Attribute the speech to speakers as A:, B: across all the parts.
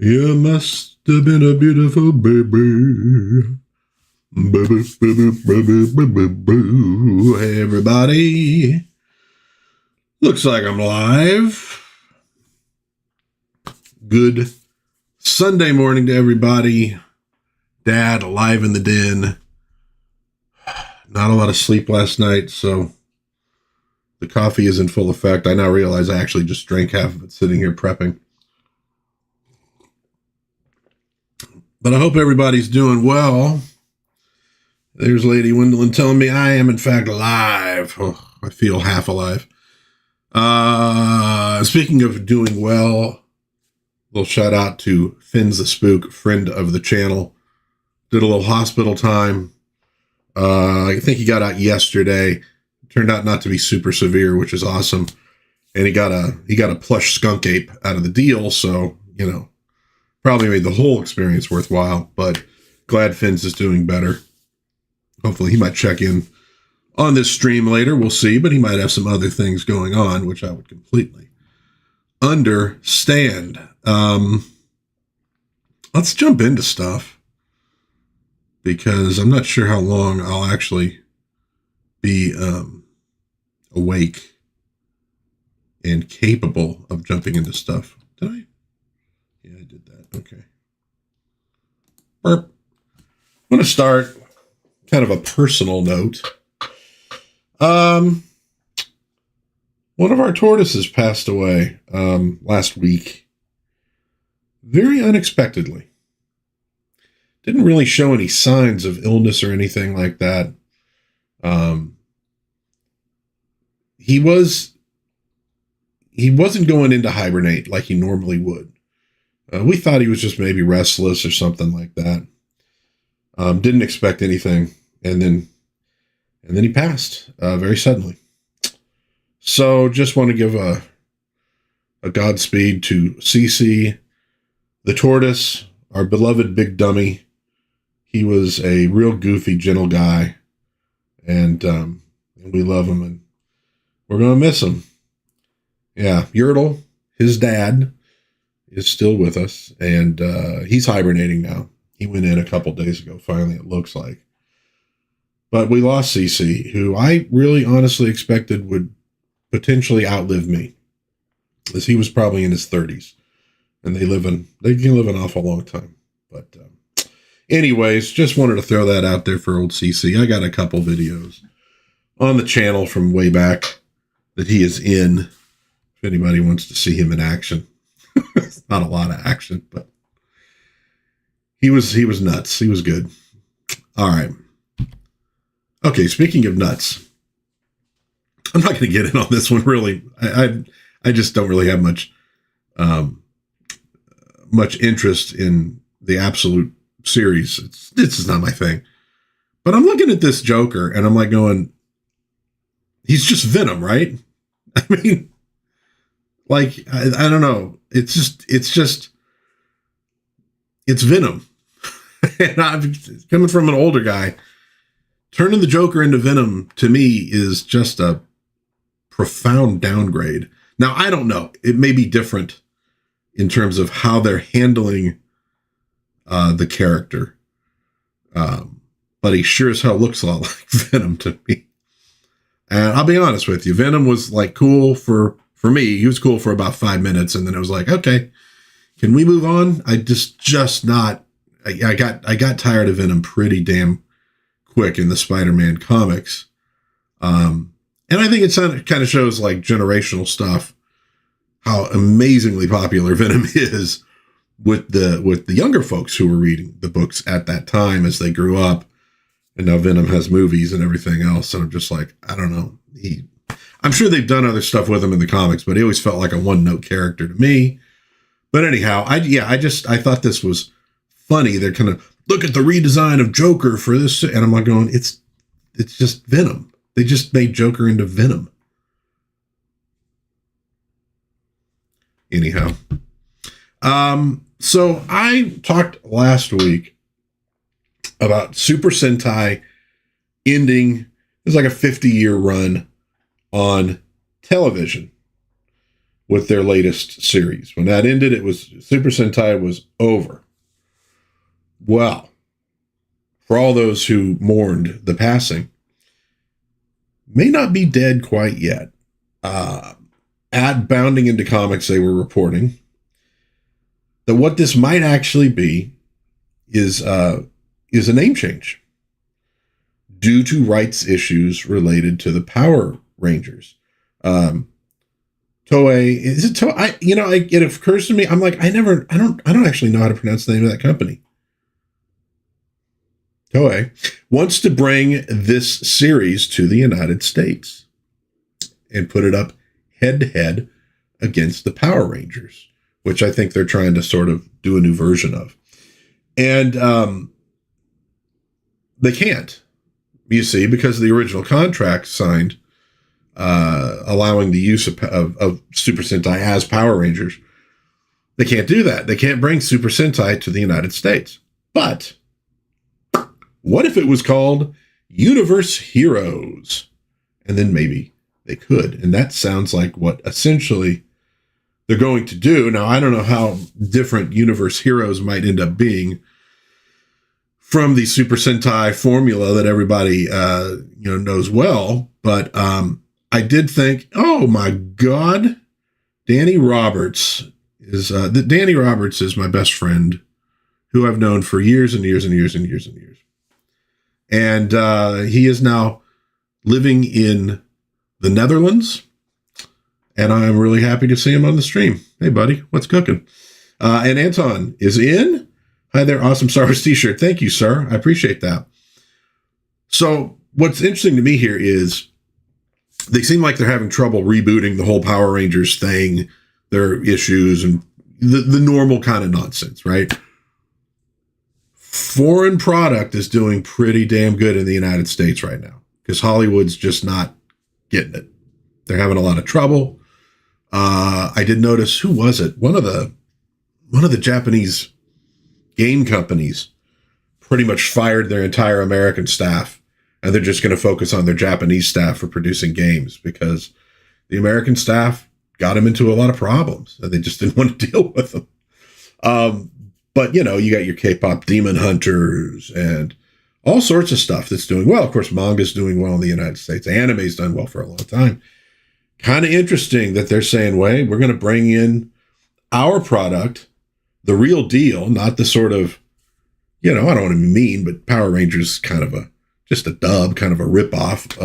A: You must have been a beautiful baby. Baby, baby, baby, baby, baby. Hey, everybody. Looks like I'm live. Good Sunday morning to everybody. Dad alive in the den. Not a lot of sleep last night, so the coffee is in full effect. I now realize I actually just drank half of it sitting here prepping. But I hope everybody's doing well. There's Lady Wendolyn telling me I am, in fact, alive. Oh, I feel half alive. Speaking of doing well, a little shout out to Finn's the Spook, friend of the channel. Did a little hospital time. I think he got out yesterday. Turned out not to be super severe, which is awesome. And he got a plush skunk ape out of the deal, so, you know, probably made the whole experience worthwhile, but glad Finn's is doing better. Hopefully he might check in on this stream later. We'll see, but he might have some other things going on, which I would completely understand. Let's jump into stuff because I'm not sure how long I'll actually be awake and capable of jumping into stuff. Did I? Yeah, I did that. Okay. Burp. I'm going to start kind of a personal note. One of our tortoises passed away last week. Very unexpectedly. Didn't really show any signs of illness or anything like that. He wasn't going into hibernate like he normally would. We thought he was just maybe restless or something like that. Didn't expect anything. And then he passed very suddenly. So just want to give a Godspeed to CC, the tortoise, our beloved big dummy. He was a real goofy, gentle guy. And we love him. And we're going to miss him. Yeah, Yertle, his dad, is still with us, and he's hibernating now. He went in a couple days ago, finally, it looks like. But we lost CC, who I really honestly expected would potentially outlive me, as he was probably in his 30s, and they can live an awful long time. But anyways, just wanted to throw that out there for old CC. I got a couple videos on the channel from way back that he is in, if anybody wants to see him in action. It's not a lot of action, but he was nuts. He was good. All right. Okay, speaking of nuts, I'm not going to get in on this one really. I just don't really have much interest in the absolute series. This is not my thing. But I'm looking at this Joker and I'm like going, he's just Venom, right? I mean, like, I don't know. It's Venom. And I'm coming from an older guy. Turning the Joker into Venom, to me, is just a profound downgrade. Now, I don't know. It may be different in terms of how they're handling the character. But he sure as hell looks a lot like Venom to me. And I'll be honest with you. Venom was like cool for me. He was cool for about 5 minutes. And then it was like, okay, can we move on? I got tired of Venom pretty damn quick in the Spider-Man comics. And I think it kind of shows like generational stuff, how amazingly popular Venom is with the younger folks who were reading the books at that time as they grew up. And now Venom has movies and everything else. And I'm just like, I don't know. I'm sure they've done other stuff with him in the comics, but he always felt like a one-note character to me. But anyhow, I thought this was funny. They're kind of, look at the redesign of Joker for this. And I'm like going, it's just Venom. They just made Joker into Venom. Anyhow. So I talked last week about Super Sentai ending. It was like a 50-year run on television, with their latest series. When that ended, it was Super Sentai was over. Well, for all those who mourned the passing, may not be dead quite yet. At Bounding Into Comics, they were reporting that what this might actually be is a name change due to rights issues related to the Power Rangers. Toei, is it Toei? It occurs to me, I'm like, I don't actually know how to pronounce the name of that company. Toei wants to bring this series to the United States and put it up head-to-head against the Power Rangers, which I think they're trying to sort of do a new version of. And they can't, you see, because the original contract signed allowing the use of Super Sentai as Power Rangers. They can't do that. They can't bring Super Sentai to the United States. But what if it was called Universe Heroes? And then maybe they could. And that sounds like what essentially they're going to do. Now, I don't know how different Universe Heroes might end up being from the Super Sentai formula that everybody knows well. But I did think, oh my God, Danny Roberts is my best friend, who I've known for years and years and years and years and years. And he is now living in the Netherlands, and I'm really happy to see him on the stream. Hey, buddy, what's cooking? And Anton is in. Hi there, awesome Star Wars t-shirt. Thank you, sir. I appreciate that. So what's interesting to me here is they seem like they're having trouble rebooting the whole Power Rangers thing, their issues, and the normal kind of nonsense, right? Foreign product is doing pretty damn good in the United States right now because Hollywood's just not getting it. They're having a lot of trouble. I did notice, who was it? One of the Japanese game companies pretty much fired their entire American staff, and they're just going to focus on their Japanese staff for producing games because the American staff got them into a lot of problems and they just didn't want to deal with them. But, you got your K-pop Demon Hunters and all sorts of stuff that's doing well. Of course, manga's doing well in the United States. Anime's done well for a long time. Kind of interesting that they're saying, wait, we're going to bring in our product, the real deal, not the sort of, I don't want to be mean, but Power Rangers kind of just a dub, kind of a ripoff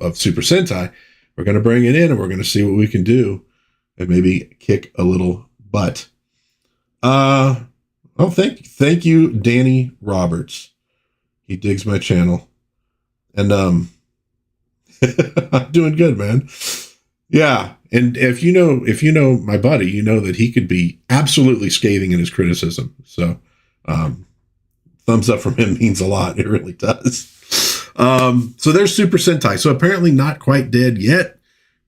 A: of Super Sentai. We're going to bring it in and we're going to see what we can do and maybe kick a little butt. Oh, thank you, Danny Roberts. He digs my channel. And I'm doing good, man. Yeah. And if you know my buddy, you know that he could be absolutely scathing in his criticism. So thumbs up from him means a lot. It really does. So there's Super Sentai. So apparently not quite dead yet,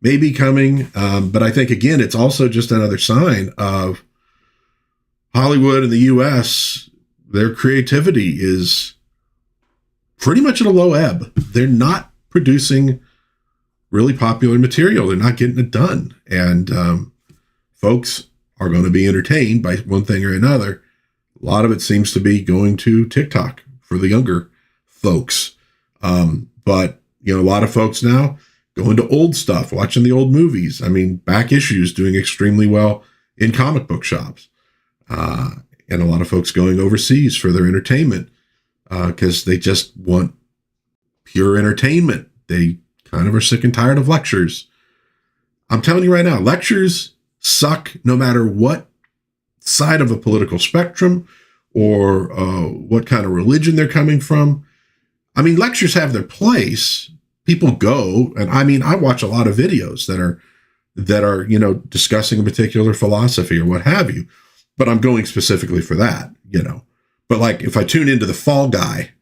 A: maybe coming. But I think, again, it's also just another sign of Hollywood and the U.S., their creativity is pretty much at a low ebb. They're not producing really popular material. They're not getting it done. And folks are going to be entertained by one thing or another. A lot of it seems to be going to TikTok for the younger folks. But, a lot of folks now going to old stuff, watching the old movies. I mean, back issues doing extremely well in comic book shops. And a lot of folks going overseas for their entertainment because they just want pure entertainment. They kind of are sick and tired of lectures. I'm telling you right now, lectures suck no matter what side of a political spectrum or what kind of religion they're coming from. I mean, lectures have their place. People go, and I watch a lot of videos that are discussing a particular philosophy or what have you. But I'm going specifically for that, But like, if I tune into the Fall Guy,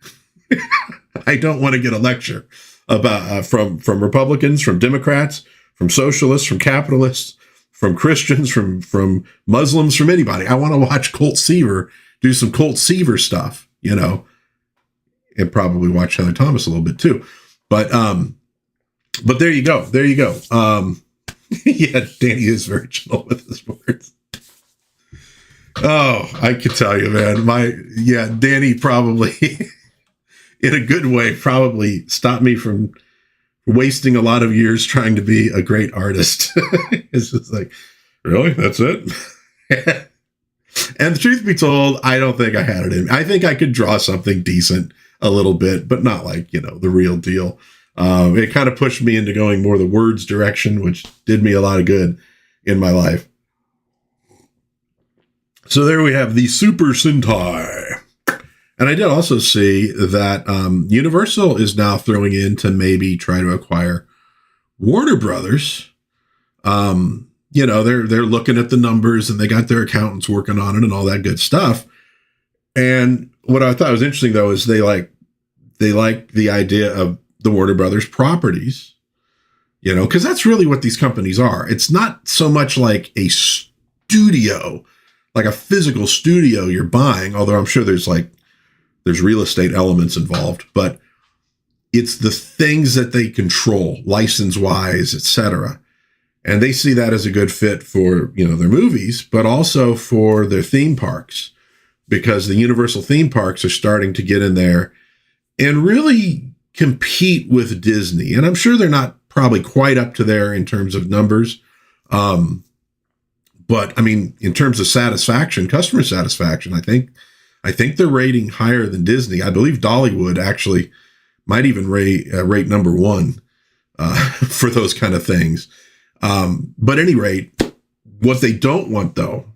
A: I don't want to get a lecture about from Republicans, from Democrats, from socialists, from capitalists, from Christians, from Muslims, from anybody. I want to watch Colt Seaver do some Colt Seaver stuff, and probably watch Heather Thomas a little bit too. But there you go. There you go. Yeah, Danny is very gentle with his words. Oh, I can tell you, man. Danny probably, in a good way, probably stopped me from wasting a lot of years trying to be a great artist. It's just like, really? That's it? And the truth be told, I don't think I had it in me. I think I could draw something decent a little bit, but not like, the real deal. It kind of pushed me into going more the words direction, which did me a lot of good in my life. So there we have the Super Sentai. And I did also see that Universal is now throwing in to maybe try to acquire Warner Brothers. They're looking at the numbers and they got their accountants working on it and all that good stuff. And what I thought was interesting, though, is they like the idea of the Warner Brothers properties, because that's really what these companies are. It's not so much like a studio, like a physical studio you're buying, although I'm sure there's real estate elements involved, but it's the things that they control, license-wise, etc. And they see that as a good fit for, their movies, but also for their theme parks, because the Universal theme parks are starting to get in there and really compete with Disney. And I'm sure they're not probably quite up to there in terms of numbers. But I mean, in terms of satisfaction, customer satisfaction, I think they're rating higher than Disney. I believe Dollywood actually might even rate number one for those kind of things. But at any rate, what they don't want, though,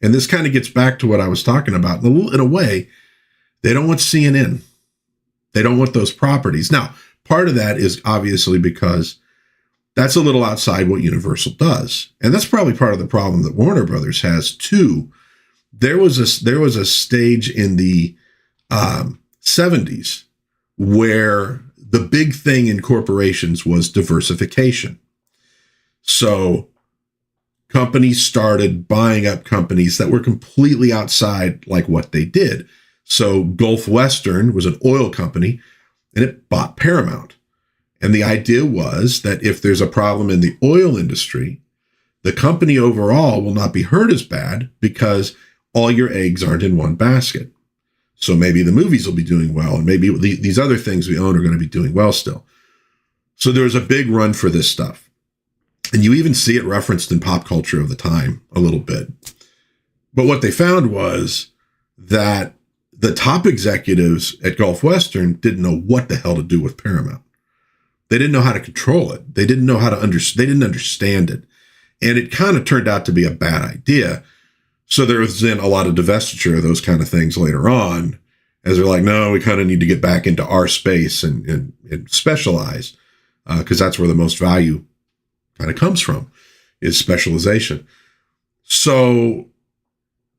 A: and this kind of gets back to what I was talking about, in a way, they don't want CNN. They don't want those properties. Now, part of that is obviously because that's a little outside what Universal does. And that's probably part of the problem that Warner Brothers has, too. There was a stage in the 70s where the big thing in corporations was diversification. So companies started buying up companies that were completely outside like what they did. So Gulf Western was an oil company and it bought Paramount. And the idea was that if there's a problem in the oil industry, the company overall will not be hurt as bad because all your eggs aren't in one basket. So maybe the movies will be doing well, and maybe these other things we own are going to be doing well still. So there was a big run for this stuff. And you even see it referenced in pop culture of the time a little bit. But what they found was that the top executives at Gulf Western didn't know what the hell to do with Paramount. They didn't know how to control it. They didn't know how to they didn't understand it. And it kind of turned out to be a bad idea. So there was then a lot of divestiture of those kind of things later on, as they're like, no, we kind of need to get back into our space and specialize, because that's where the most value kind of comes from, is specialization. So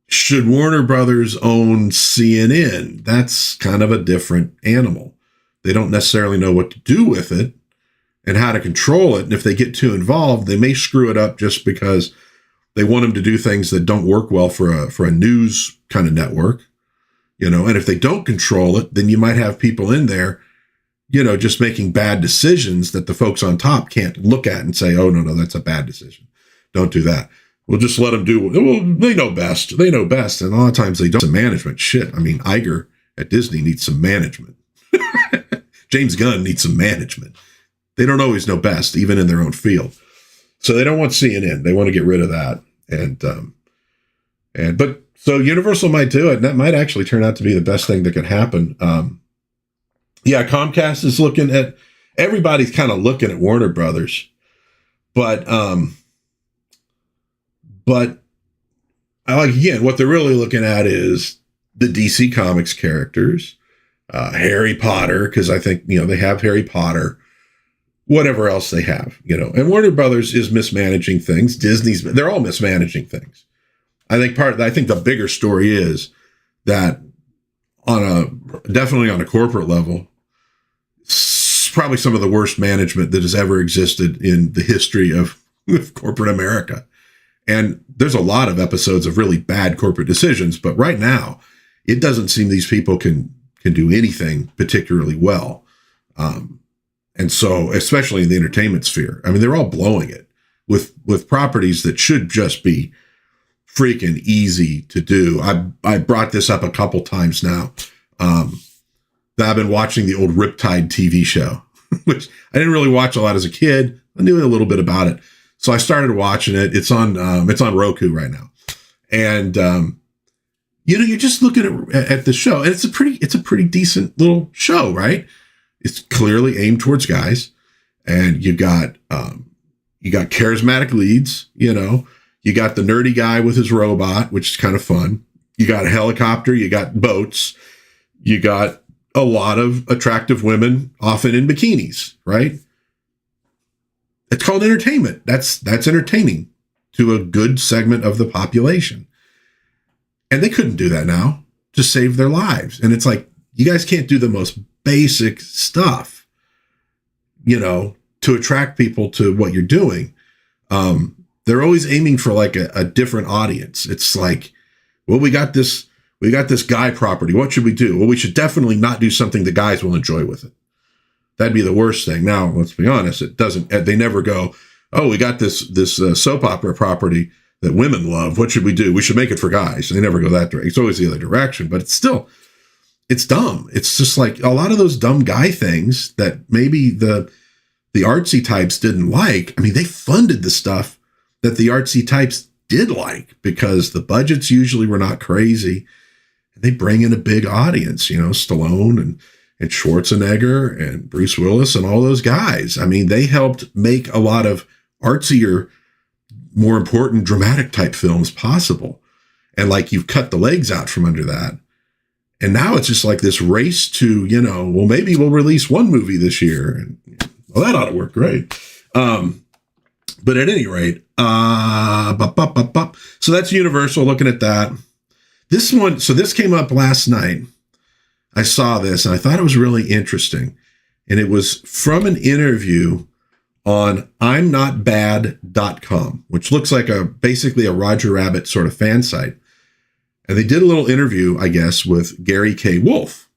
A: should Warner Brothers own CNN? That's kind of a different animal. They don't necessarily know what to do with it and how to control it. And if they get too involved, they may screw it up just because they want them to do things that don't work well for a news kind of network, and if they don't control it, then you might have people in there, just making bad decisions that the folks on top can't look at and say, oh, no, that's a bad decision. Don't do that. We'll just let them do, they know best. They know best. And a lot of times they don't. Some management shit. I mean, Iger at Disney needs some management. James Gunn needs some management. They don't always know best, even in their own field. So they don't want CNN. They want to get rid of that. But so Universal might do it, and that might actually turn out to be the best thing that could happen. Comcast is looking at, everybody's kind of looking at Warner Brothers, but I like, again, what they're really looking at is the DC Comics characters, Harry Potter, because I think, they have Harry Potter, whatever else they have, and Warner Brothers is mismanaging things. They're all mismanaging things. I think the bigger story is that definitely on a corporate level, it's probably some of the worst management that has ever existed in the history of corporate America. And there's a lot of episodes of really bad corporate decisions, but right now it doesn't seem these people can do anything particularly well. And so, especially in the entertainment sphere, I mean, they're all blowing it. with properties that should just be freaking easy to do. I brought this up a couple times now. That I've been watching the old Riptide TV show, which I didn't really watch a lot as a kid. I knew a little bit about it. So I started watching it. It's on Roku right now. And, you're just looking at the show, and it's a pretty decent little show, right? It's clearly aimed towards guys, and you got charismatic leads, you got the nerdy guy with his robot, which is kind of fun. You got a helicopter, you got boats, you got a lot of attractive women, often in bikinis, right? It's called entertainment. That's entertaining to a good segment of the population. And they couldn't do that now to save their lives. And it's like, you guys can't do the most basic stuff, to attract people to what you're doing. They're always aiming for like a different audience. It's like, well, we got this guy property. What should we do? Well, we should definitely not do something the guys will enjoy with it. That'd be the worst thing. Now, let's be honest. They never go, oh, we got this soap opera property that women love. What should we do? We should make it for guys. They never go that direction. It's always the other direction, but it's dumb. It's just like a lot of those dumb guy things that maybe the artsy types didn't like. I mean, they funded the stuff that the artsy types did like because the budgets usually were not crazy. They bring in a big audience, Stallone and Schwarzenegger and Bruce Willis and all those guys. I mean, they helped make a lot of artsier, more important dramatic type films possible. And like, you've cut the legs out from under that. And now it's just like this race to, well, maybe we'll release one movie this year. And well, that ought to work great. But at any rate, so that's Universal, looking at that. This came up last night. I saw this and I thought it was really interesting. And it was from an interview on I'mNotBad.com, which looks like basically a Roger Rabbit sort of fan site. And they did a little interview, I guess, with Gerry K. Wolf,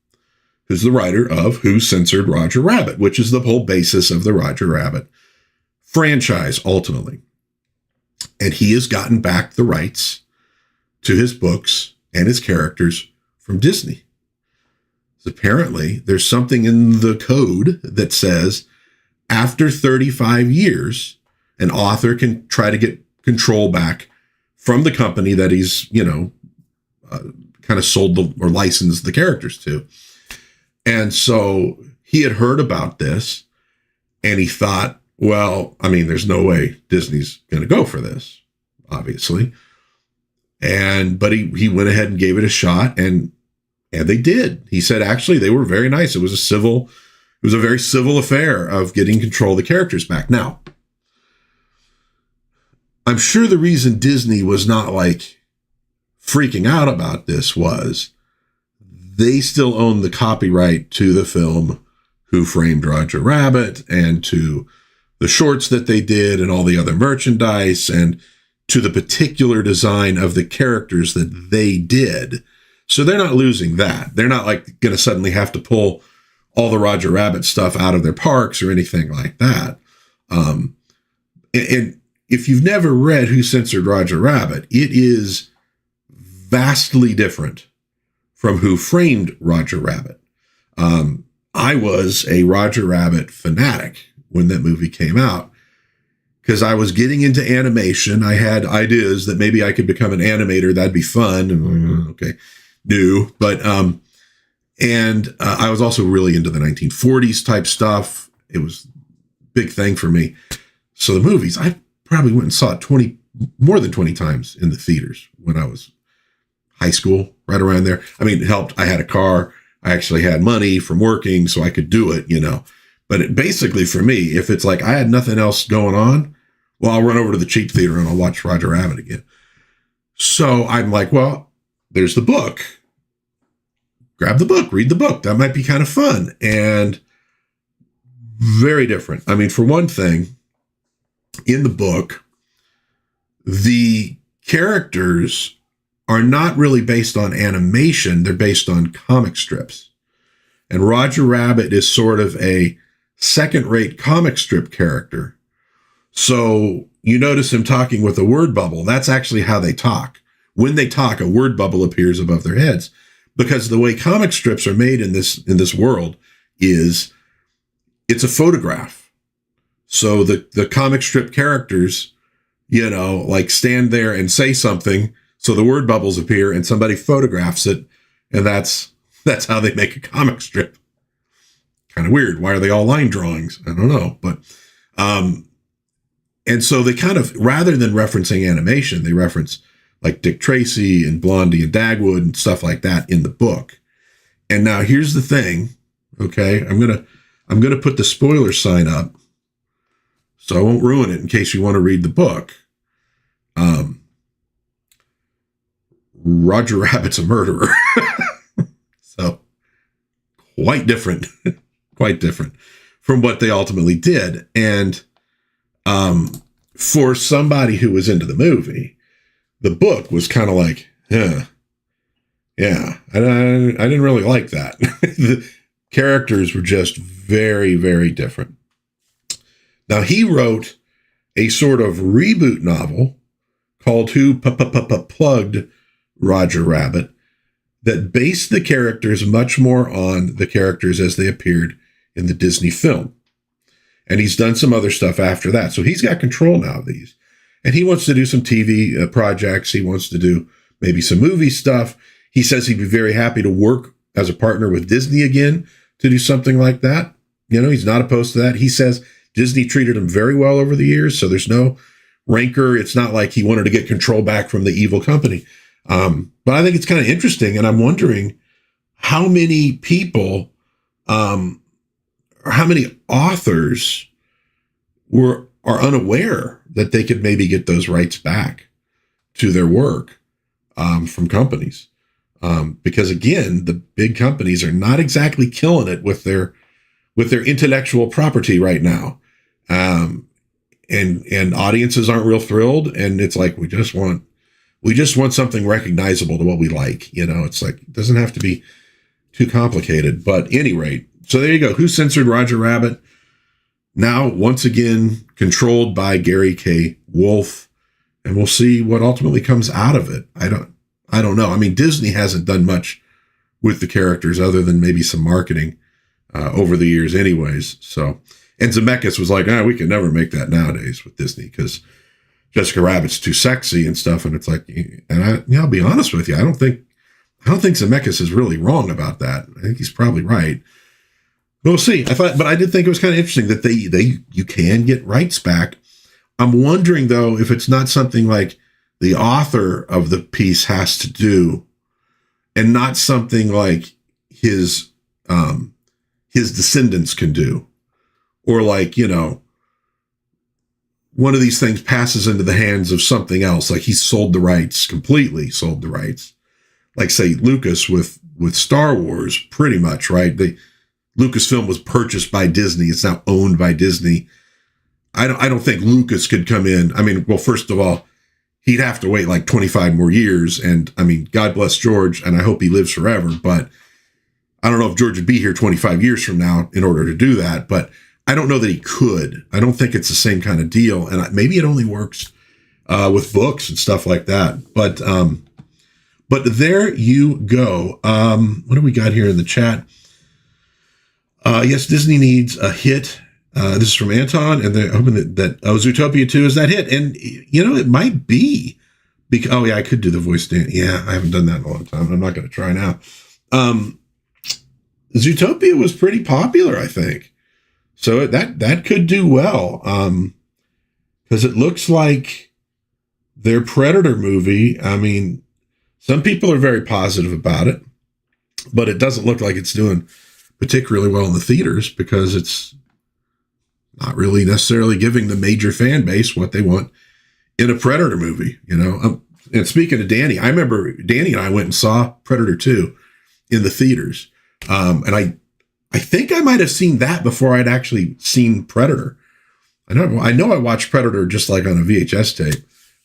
A: who's the writer of Who Censored Roger Rabbit, which is the whole basis of the Roger Rabbit franchise, ultimately. And he has gotten back the rights to his books and his characters from Disney. So apparently, there's something in the code that says after 35 years, an author can try to get control back from the company that he's, kind of sold or licensed the characters to. And so he had heard about this and he thought, well, I mean, there's no way Disney's going to go for this, obviously. But he went ahead and gave it a shot and they did. He said, actually, they were very nice. It was a very civil affair of getting control of the characters back. Now, I'm sure the reason Disney was not like freaking out about this was they still own the copyright to the film Who Framed Roger Rabbit and to the shorts that they did and all the other merchandise and to the particular design of the characters that they did. So they're not losing that. They're not like going to suddenly have to pull all the Roger Rabbit stuff out of their parks or anything like that. And if you've never read Who Censored Roger Rabbit, it is vastly different from Who Framed Roger Rabbit. I was a Roger Rabbit fanatic when that movie came out because I was getting into animation. I had ideas that maybe I could become an animator. That'd be fun. Okay. No, but, I was also really into the 1940s type stuff. It was a big thing for me. So the movies, I probably went and saw it more than 20 times in the theaters when I was high school, right around there. I mean, it helped. I had a car. I actually had money from working, so I could do it, But basically for me, if it's like I had nothing else going on, well, I'll run over to the cheap theater and I'll watch Roger Rabbit again. So I'm like, well, there's the book. Grab the book, read the book. That might be kind of fun and very different. I mean, for one thing, in the book, the characters are not really based on animation. They're based on comic strips. And Roger Rabbit is sort of a second-rate comic strip character. So you notice him talking with a word bubble. That's actually how they talk. When they talk, a word bubble appears above their heads, because the way comic strips are made in this world is it's a photograph. So the comic strip characters, like stand there and say something. So the word bubbles appear and somebody photographs it. And that's how they make a comic strip. Kind of weird. Why are they all line drawings? I don't know. But, and so they kind of, rather than referencing animation, they reference like Dick Tracy and Blondie and Dagwood and stuff like that in the book. And now here's the thing. Okay. I'm going to put the spoiler sign up, so I won't ruin it in case you want to read the book. Roger Rabbit's a murderer. So quite different from what they ultimately did. And for somebody who was into the movie, the book was kind of like, yeah, I didn't really like that. The characters were just very, very different. Now, he wrote a sort of reboot novel called Who Plugged Roger Rabbit that based the characters much more on the characters as they appeared in the Disney film. And he's done some other stuff after that. So he's got control now of these. And he wants to do some TV projects. He wants to do maybe some movie stuff. He says he'd be very happy to work as a partner with Disney again to do something like that. He's not opposed to that. He says Disney treated him very well over the years, so there's no rancor. It's not like he wanted to get control back from the evil company. But I think it's kind of interesting, and I'm wondering how many people, or how many authors are unaware that they could maybe get those rights back to their work from companies. Because again, the big companies are not exactly killing it with their intellectual property right now. And audiences aren't real thrilled. And it's like, we just want something recognizable to what we like. It's like, it doesn't have to be too complicated, but at any rate, so there you go. Who Censored Roger Rabbit? Now, once again, controlled by Gerry K. Wolf, and we'll see what ultimately comes out of it. I don't know. I mean, Disney hasn't done much with the characters other than maybe some marketing over the years anyways. So, and Zemeckis was like, we can never make that nowadays with Disney because Jessica Rabbit's too sexy and stuff. And it's like, and I'll be honest with you. I don't think Zemeckis is really wrong about that. I think he's probably right. We'll see. But I did think it was kind of interesting that you can get rights back. I'm wondering though, if it's not something like the author of the piece has to do and not something like his descendants can do, or like, one of these things passes into the hands of something else. Like he's completely sold the rights. Like say Lucas with Star Wars, pretty much, right? Lucasfilm was purchased by Disney. It's now owned by Disney. I don't think Lucas could come in. I mean, well, first of all, he'd have to wait like 25 more years. And I mean, God bless George, and I hope he lives forever. But I don't know if George would be here 25 years from now in order to do that. But I don't know that he could. I don't think it's the same kind of deal. And maybe it only works with books and stuff like that. But there you go. What do we got here in the chat? Yes, Disney needs a hit. This is from Anton, and they're hoping that Zootopia 2 is that hit. And, it might be. Because, I could do the voice dance. Yeah, I haven't done that in a long time. I'm not going to try now. Zootopia was pretty popular, I think. So that could do well. Because it looks like their Predator movie, I mean, some people are very positive about it, but it doesn't look like it's doing particularly well in the theaters because it's not really necessarily giving the major fan base what they want in a Predator movie, And speaking of Danny, I remember Danny and I went and saw Predator 2 in the theaters. And I think I might have seen that before I'd actually seen Predator. I know I watched Predator just like on a VHS tape.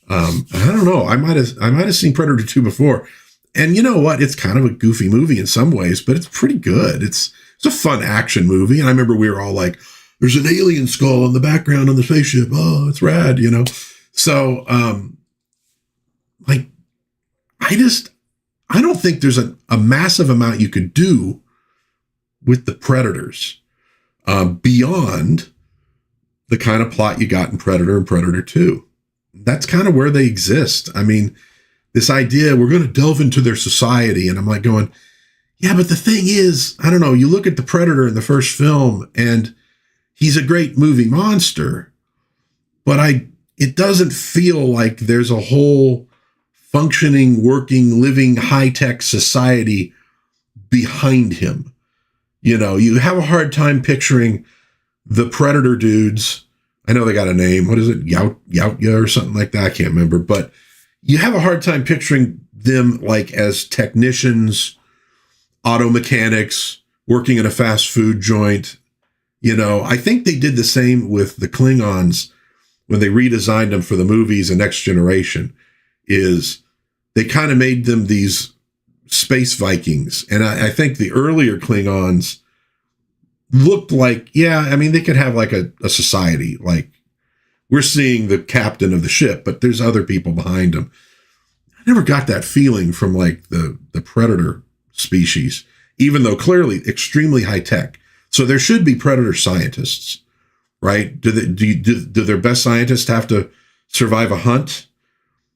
A: I don't know. I might have seen Predator 2 before. And you know what? It's kind of a goofy movie in some ways, but it's pretty good. It's a fun action movie. And I remember we were all like, there's an alien skull in the background on the spaceship. Oh, it's rad, you know? So, like, I don't think there's a massive amount you could do with the Predators beyond the kind of plot you got in Predator and Predator 2. That's kind of where they exist. I mean, this idea, we're going to delve into their society. And I'm like going, yeah, but the thing is, I don't know, you look at the Predator in the first film and he's a great movie monster, but it doesn't feel like there's a whole functioning, working, living, high-tech society behind him. You know, you have a hard time picturing the Predator dudes. I know they got a name. What is it? Yautya or something like that. I can't remember. But you have a hard time picturing them like as technicians, auto mechanics, working in a fast food joint. You know, I think they did the same with the Klingons when they redesigned them for the movies and Next Generation, is they kind of made them these space Vikings. And I think the earlier Klingons looked like, yeah, I mean, they could have like a society. Like, we're seeing the captain of the ship, but there's other people behind him. I never got that feeling from like the Predator species, even though clearly extremely high tech. So there should be Predator scientists, right? Do their best scientists have to survive a hunt,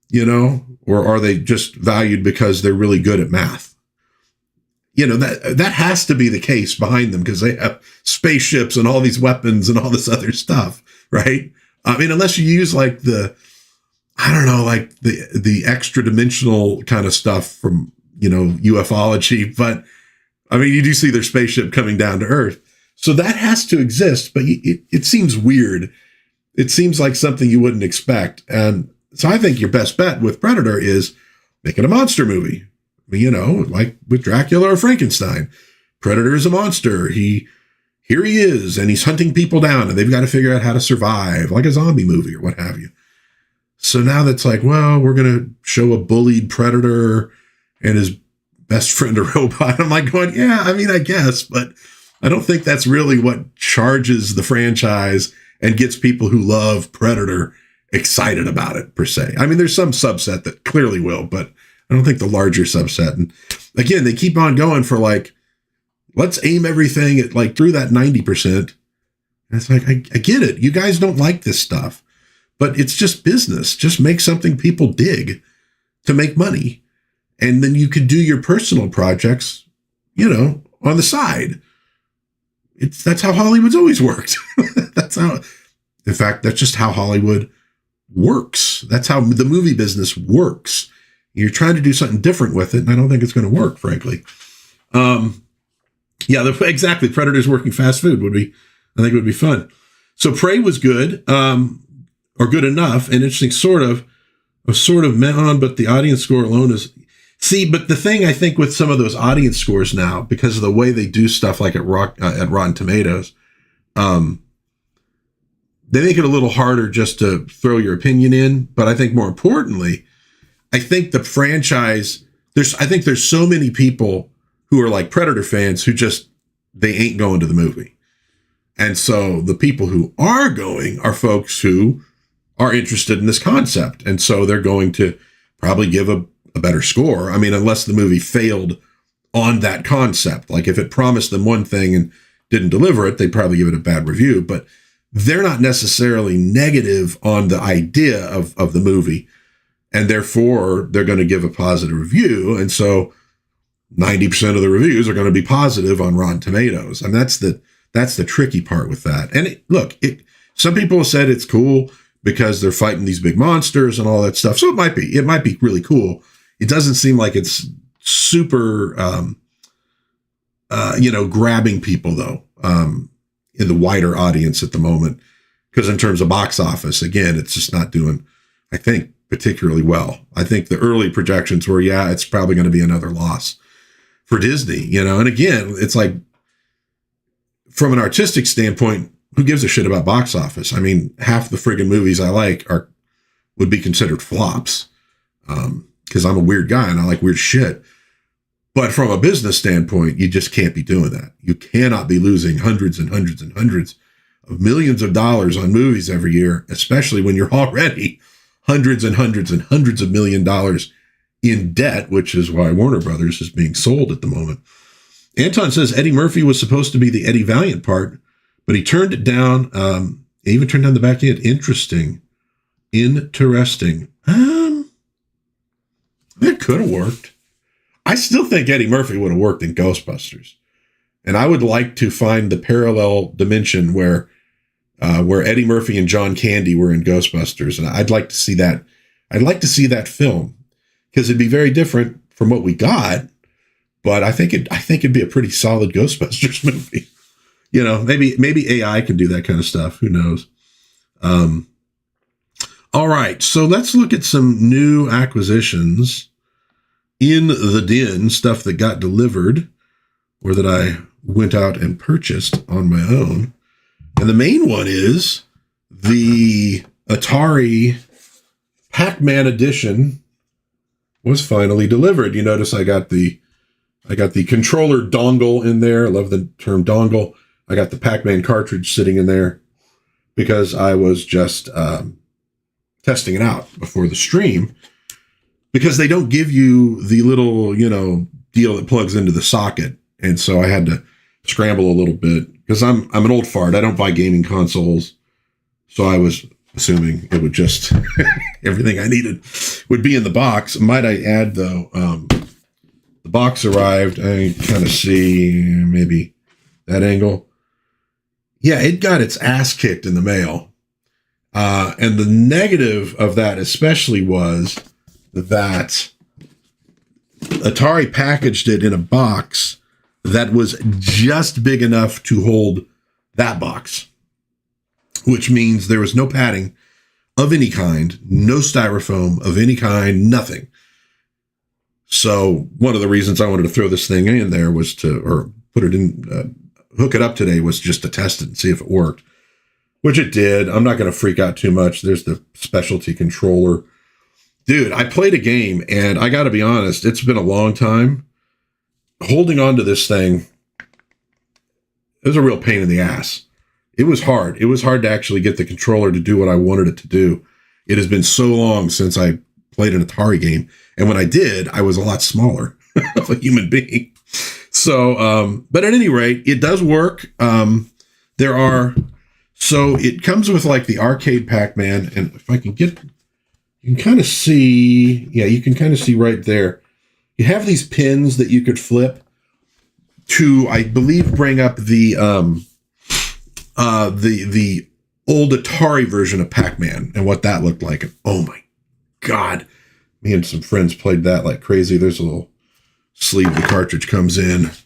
A: you know, or are they just valued because they're really good at math? You know, that has to be the case behind them because they have spaceships and all these weapons and all this other stuff, right? I mean, unless you use like the extra dimensional kind of stuff from, you know, ufology, but I mean, you do see their spaceship coming down to Earth. So that has to exist, but it seems weird. It seems like something you wouldn't expect. And so I think your best bet with Predator is making a monster movie. You know, like with Dracula or Frankenstein. Predator is a monster. Here he is, and he's hunting people down, and they've got to figure out how to survive, like a zombie movie or what have you. So now that's like, well, we're going to show a bullied Predator and his best friend a robot. I'm like going, yeah, I mean, I guess, but I don't think that's really what charges the franchise and gets people who love Predator excited about it, per se. I mean, there's some subset that clearly will, but I don't think the larger subset. And again, they keep on going for like, let's aim everything at like through that 90%. And it's like, I get it. You guys don't like this stuff, but it's just business. Just make something people dig to make money. And then you could do your personal projects, you know, on the side. That's how Hollywood's always worked. In fact, that's just how Hollywood works. That's how the movie business works. You're trying to do something different with it, and I don't think it's going to work, frankly. Exactly. Predators working fast food I think it would be fun. So Prey was good, or good enough, and interesting, sort of met on, but the audience score alone is. See, but the thing I think with some of those audience scores now, because of the way they do stuff like at Rotten Tomatoes, they make it a little harder just to throw your opinion in. But I think more importantly, I think the franchise, there's so many people who are like Predator fans who just, they ain't going to the movie. And so the people who are going are folks who are interested in this concept. And so they're going to probably give a better score. I mean, unless the movie failed on that concept. Like if it promised them one thing and didn't deliver it, they'd probably give it a bad review. But they're not necessarily negative on the idea of the movie. And therefore, they're going to give a positive review. And so 90% of the reviews are going to be positive on Rotten Tomatoes. And that's the tricky part with that. And some people have said it's cool because they're fighting these big monsters and all that stuff. So it might be really cool. It doesn't seem like it's super, grabbing people though, in the wider audience at the moment. Because in terms of box office, again, it's just not doing, I think, particularly well. I think the early projections were, it's probably going to be another loss for Disney, you know. And again, it's like, from an artistic standpoint, who gives a shit about box office? I mean, half the friggin' movies I like would be considered flops, because I'm a weird guy and I like weird shit. But from a business standpoint, you just can't be doing that. You cannot be losing hundreds and hundreds and hundreds of millions of dollars on movies every year, especially when you're already hundreds and hundreds and hundreds of $1,000,000 in debt, which is why Warner Brothers is being sold at the moment. Anton says Eddie Murphy was supposed to be the Eddie Valiant part, but he turned it down. He even turned down the back end. Interesting. That could have worked. I still think Eddie Murphy would have worked in Ghostbusters. And I would like to find the parallel dimension where Eddie Murphy and John Candy were in Ghostbusters. And I'd like to see that. I'd like to see that film because it'd be very different from what we got. But I think it'd be a pretty solid Ghostbusters movie. You know, maybe AI can do that kind of stuff. Who knows? All right, so let's look at some new acquisitions in the den, stuff that got delivered or that I went out and purchased on my own. And the main one is the Atari Pac-Man edition was finally delivered. You notice I got the controller dongle in there. I love the term dongle. I got the Pac-Man cartridge sitting in there because I was just testing it out before the stream, because they don't give you the little, deal that plugs into the socket. And so I had to scramble a little bit because I'm an old fart. I don't buy gaming consoles. So I was assuming it would just, everything I needed would be in the box. Might I add though, the box arrived. I kind of see maybe that angle. Yeah, it got its ass kicked in the mail. And the negative of that especially was that Atari packaged it in a box that was just big enough to hold that box, which means there was no padding of any kind, no styrofoam of any kind, nothing. So one of the reasons I wanted to throw this thing in there was hook it up today was just to test it and see if it worked. Which it did. I'm not going to freak out too much. There's the specialty controller. Dude, I played a game, and I got to be honest, it's been a long time. Holding on to this thing, it was a real pain in the ass. It was hard. It was hard to actually get the controller to do what I wanted it to do. It has been so long since I played an Atari game. And when I did, I was a lot smaller of a human being. So, but at any rate, it does work. So it comes with like the arcade Pac-Man, and if I can get, you can kind of see, you can kind of see right there. You have these pins that you could flip to, I believe, bring up the old Atari version of Pac-Man and what that looked like. And oh my God, me and some friends played that like crazy. There's a little sleeve the cartridge comes with.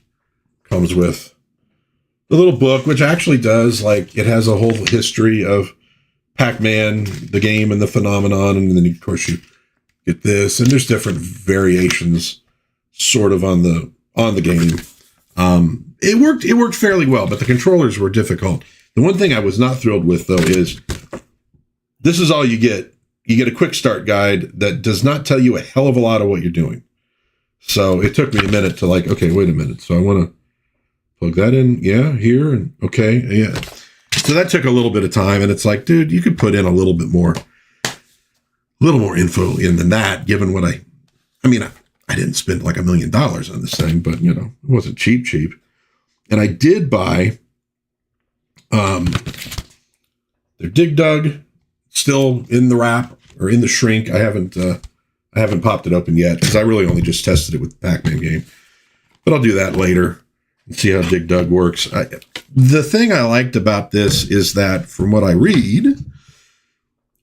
A: The little book, which actually does, like, it has a whole history of Pac-Man, the game and the phenomenon. And then, of course, you get this. And there's different variations sort of on the game. It worked fairly well, but the controllers were difficult. The one thing I was not thrilled with, though, is this is all you get. You get a quick start guide that does not tell you a hell of a lot of what you're doing. So it took me a minute to like, okay, wait a minute. So I want to plug that in, here, and okay, yeah. So that took a little bit of time, and it's like, dude, you could put in a little more info in than that, given what I didn't spend like $1 million on this thing, but it wasn't cheap. And I did buy their Dig Dug, still in the wrap or in the shrink. I haven't popped it open yet because I really only just tested it with the Pac-Man game, but I'll do that later. See how Dig Dug works. The thing I liked about this is that from what I read,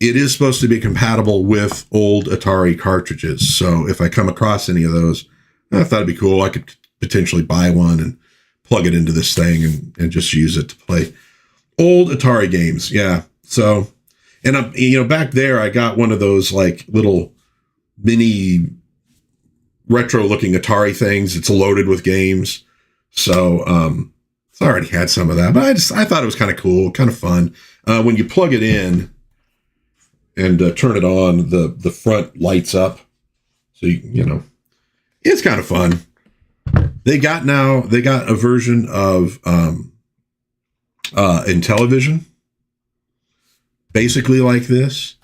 A: it is supposed to be compatible with old Atari cartridges. So if I come across any of those, I thought it'd be cool. I could potentially buy one and plug it into this thing and just use it to play old Atari games. Yeah. So, and I'm, back there, I got one of those like little mini retro looking Atari things. It's loaded with games. So, I already had some of that, but I thought it was kind of cool, kind of fun. When you plug it in and turn it on, the front lights up. So, it's kind of fun. They got a version of Intellivision, basically like this.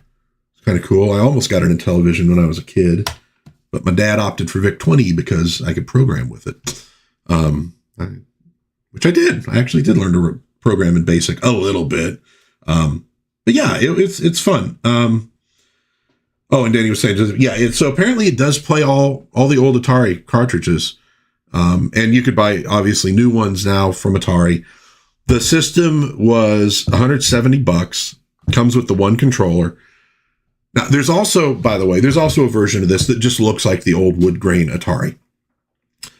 A: It's kind of cool. I almost got an Intellivision when I was a kid, but my dad opted for VIC-20 because I could program with it, which I did. I actually did learn to program in BASIC a little bit. But yeah, it's fun. Oh, and Danny was saying, yeah, so apparently it does play all the old Atari cartridges. And you could buy, obviously, new ones now from Atari. The system was $170, comes with the one controller. Now, there's also, by the way, there's also a version of this that just looks like the old wood grain Atari.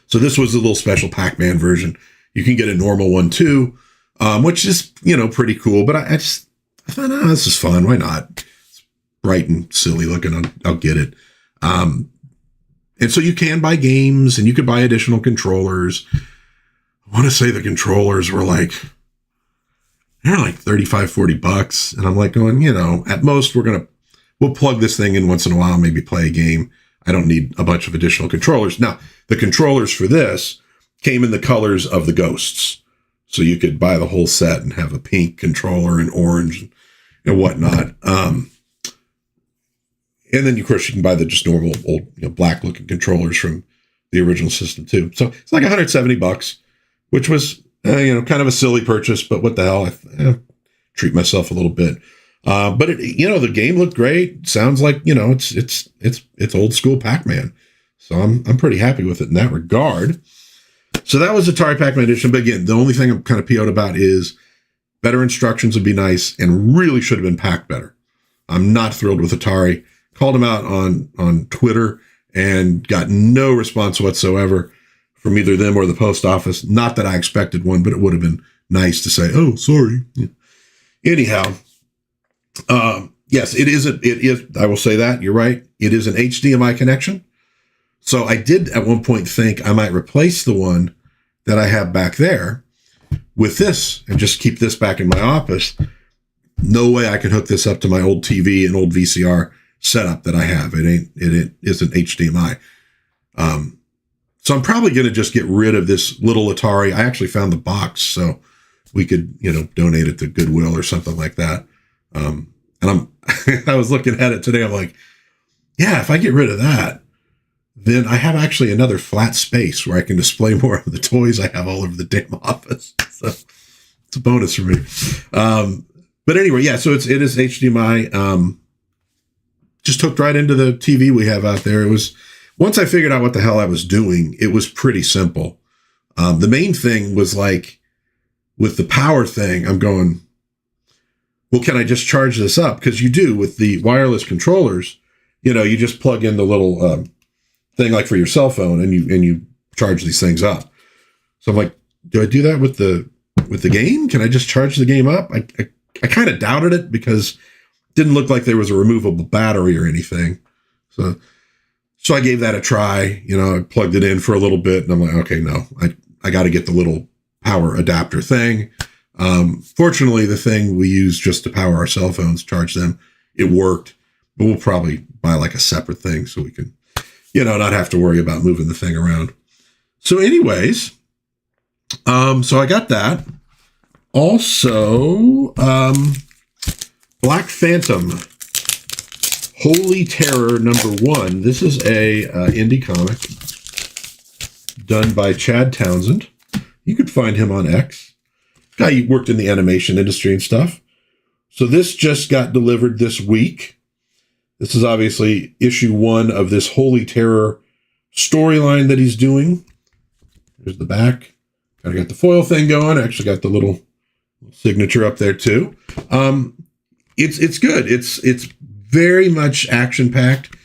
A: So this was a little special Pac-Man version. You can get a normal one too, which is, pretty cool. But I thought, this is fun. Why not? It's bright and silly looking. I'll get it. And so you can buy games and you could buy additional controllers. I want to say the controllers were like, they're like $35, $40. And I'm like going, at most we'll plug this thing in once in a while, maybe play a game. I don't need a bunch of additional controllers. Now, the controllers for this came in the colors of the ghosts. So you could buy the whole set and have a pink controller and orange and whatnot. And then, of course, you can buy the just normal old, black looking controllers from the original system too. So it's like $170, which was, kind of a silly purchase, but what the hell? I treat myself a little bit. But the game looked great. Sounds like, it's old school Pac-Man. So I'm pretty happy with it in that regard. So that was Atari Pac-Man Edition. But again, the only thing I'm kind of PO'd about is better instructions would be nice and really should have been packed better. I'm not thrilled with Atari. Called them out on Twitter and got no response whatsoever from either them or the post office. Not that I expected one, but it would have been nice to say, oh, sorry. Yeah. Anyhow, yes, it is. I will say that. You're right. It is an HDMI connection. So I did at one point think I might replace the one that I have back there with this and just keep this back in my office. No way I can hook this up to my old TV and old VCR setup that I have. It isn't HDMI. So I'm probably going to just get rid of this little Atari. I actually found the box, so we could, donate it to Goodwill or something like that. And I was looking at it today. I'm like, yeah, if I get rid of that, then I have actually another flat space where I can display more of the toys I have all over the damn office. So it's a bonus for me. But anyway, yeah, so it is HDMI. Just hooked right into the TV we have out there. It was, once I figured out what the hell I was doing, it was pretty simple. The main thing was like, with the power thing, I'm going, well, can I just charge this up? Because you do with the wireless controllers, you just plug in the little thing like for your cell phone and you charge these things up. So I'm like, do I do that with the game? Can I just charge the game up? I kind of doubted it because it didn't look like there was a removable battery or anything. So I gave that a try. I plugged it in for a little bit and I'm like, okay, no, I got to get the little power adapter thing. Fortunately, the thing we use just to power our cell phones, charge them, it worked, but we'll probably buy like a separate thing so we can, not have to worry about moving the thing around. So anyways, so I got that. Also, Black Phantom, Holy Terror #1. This is a indie comic done by Chad Townsend. You could find him on X. Guy worked in the animation industry and stuff. So this just got delivered this week. This is obviously issue 1 of this Holy Terror storyline that he's doing. There's the back. Kind of got the foil thing going. I actually got the little signature up there too. It's good. It's very much action packed.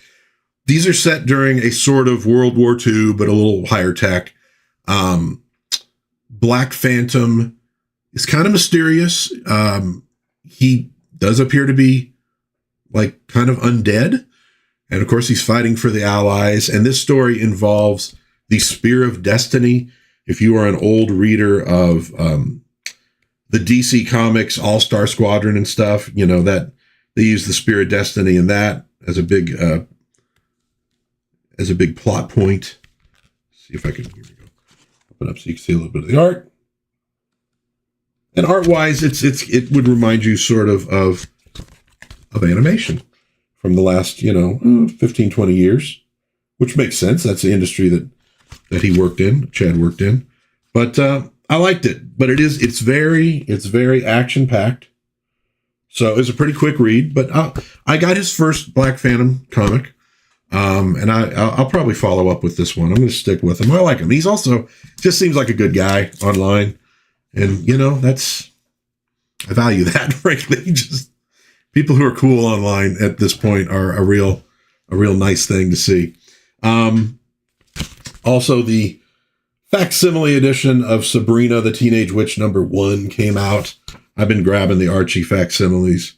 A: These are set during a sort of World War II, but a little higher tech. Black Phantom is kind of mysterious. He does appear to be like kind of undead. And of course he's fighting for the Allies. And this story involves the Spear of Destiny. If you are an old reader of, the DC Comics All-Star Squadron and stuff, that they use the Spear of Destiny and that as a big plot point. Let's see if I can, here we go. Open up so you can see a little bit of the art. And art-wise, it would remind you sort of animation from the last, 15, 20 years, which makes sense. That's the industry that he worked in, Chad worked in. But I liked it. But it's very action-packed. So it was a pretty quick read. But I got his first Black Phantom comic. And I'll probably follow up with this one. I'm going to stick with him. I like him. He's also just seems like a good guy online. And, I value that, frankly. Just people who are cool online at this point are a real nice thing to see. Also, the facsimile edition of Sabrina, the Teenage Witch #1 came out. I've been grabbing the Archie facsimiles.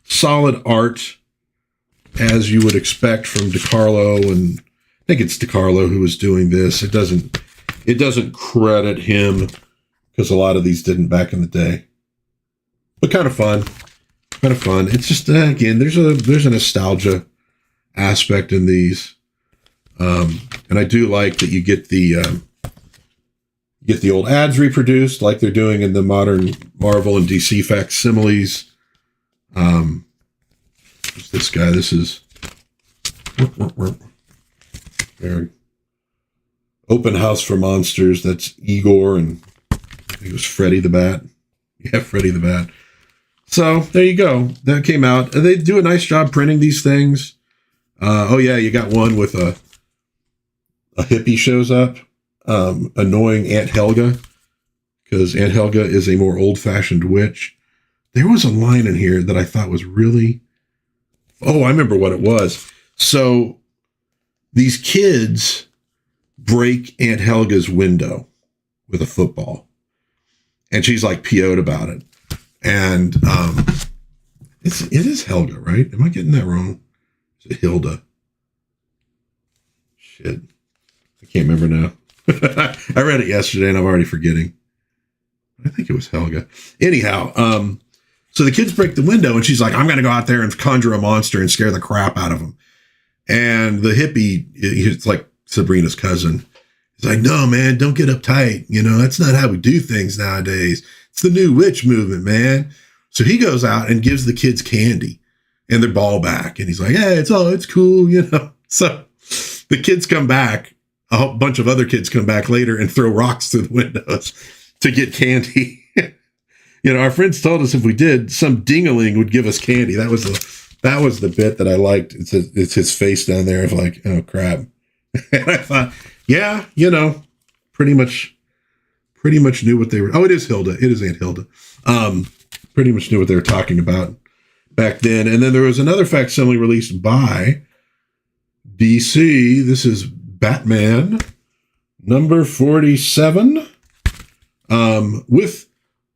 A: Solid art, as you would expect from DeCarlo, and I think it's DeCarlo who was doing this. It doesn't credit him, because a lot of these didn't back in the day. But kind of fun. It's just, again, there's a nostalgia aspect in these. And I do like that you get the old ads reproduced like they're doing in the modern Marvel and DC facsimiles. Who's this guy? This is Open House for Monsters. That's Igor, and I think it was Freddy the Bat. Yeah, Freddy the Bat. So there you go. That came out. They do a nice job printing these things. You got one with a hippie shows up, annoying Aunt Helga, because Aunt Helga is a more old-fashioned witch. There was a line in here that I thought was really... Oh, I remember what it was. So these kids break Aunt Helga's window with a football. And she's like PO'd about it. And it is Helga, right? Am I getting that wrong? Is it Hilda? Shit. I can't remember now. I read it yesterday and I'm already forgetting. I think it was Helga. Anyhow, so the kids break the window and she's like, I'm going to go out there and conjure a monster and scare the crap out of him. And the hippie, it's like Sabrina's cousin. He's like, no, man, don't get uptight. That's not how we do things nowadays. It's the new witch movement, man. So he goes out and gives the kids candy and their ball back. And he's like, hey, it's cool, So the kids come back. A whole bunch of other kids come back later and throw rocks through the windows to get candy. Our friends told us if we did, some dingaling would give us candy. That was the bit that I liked. It's his face down there of like, oh crap. And I thought, yeah, pretty much knew what they were. Oh, it is Hilda. It is Aunt Hilda. Pretty much knew what they were talking about back then. And then there was another facsimile released by DC. This is Batman number 47, with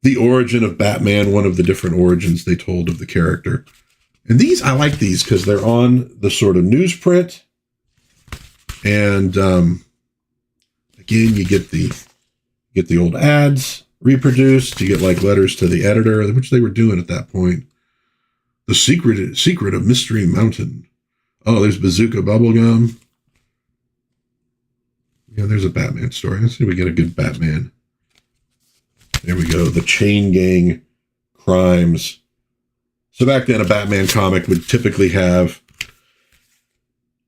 A: the origin of Batman, one of the different origins they told of the character. And these, I like these because they're on the sort of newsprint. And again, you get the old ads reproduced. You get like letters to the editor, which they were doing at that point. The secret of Mystery Mountain. Oh, there's Bazooka Bubblegum. Yeah, there's a Batman story. Let's see if we get a good Batman. There we go. The Chain Gang Crimes. So back then, a Batman comic would typically have,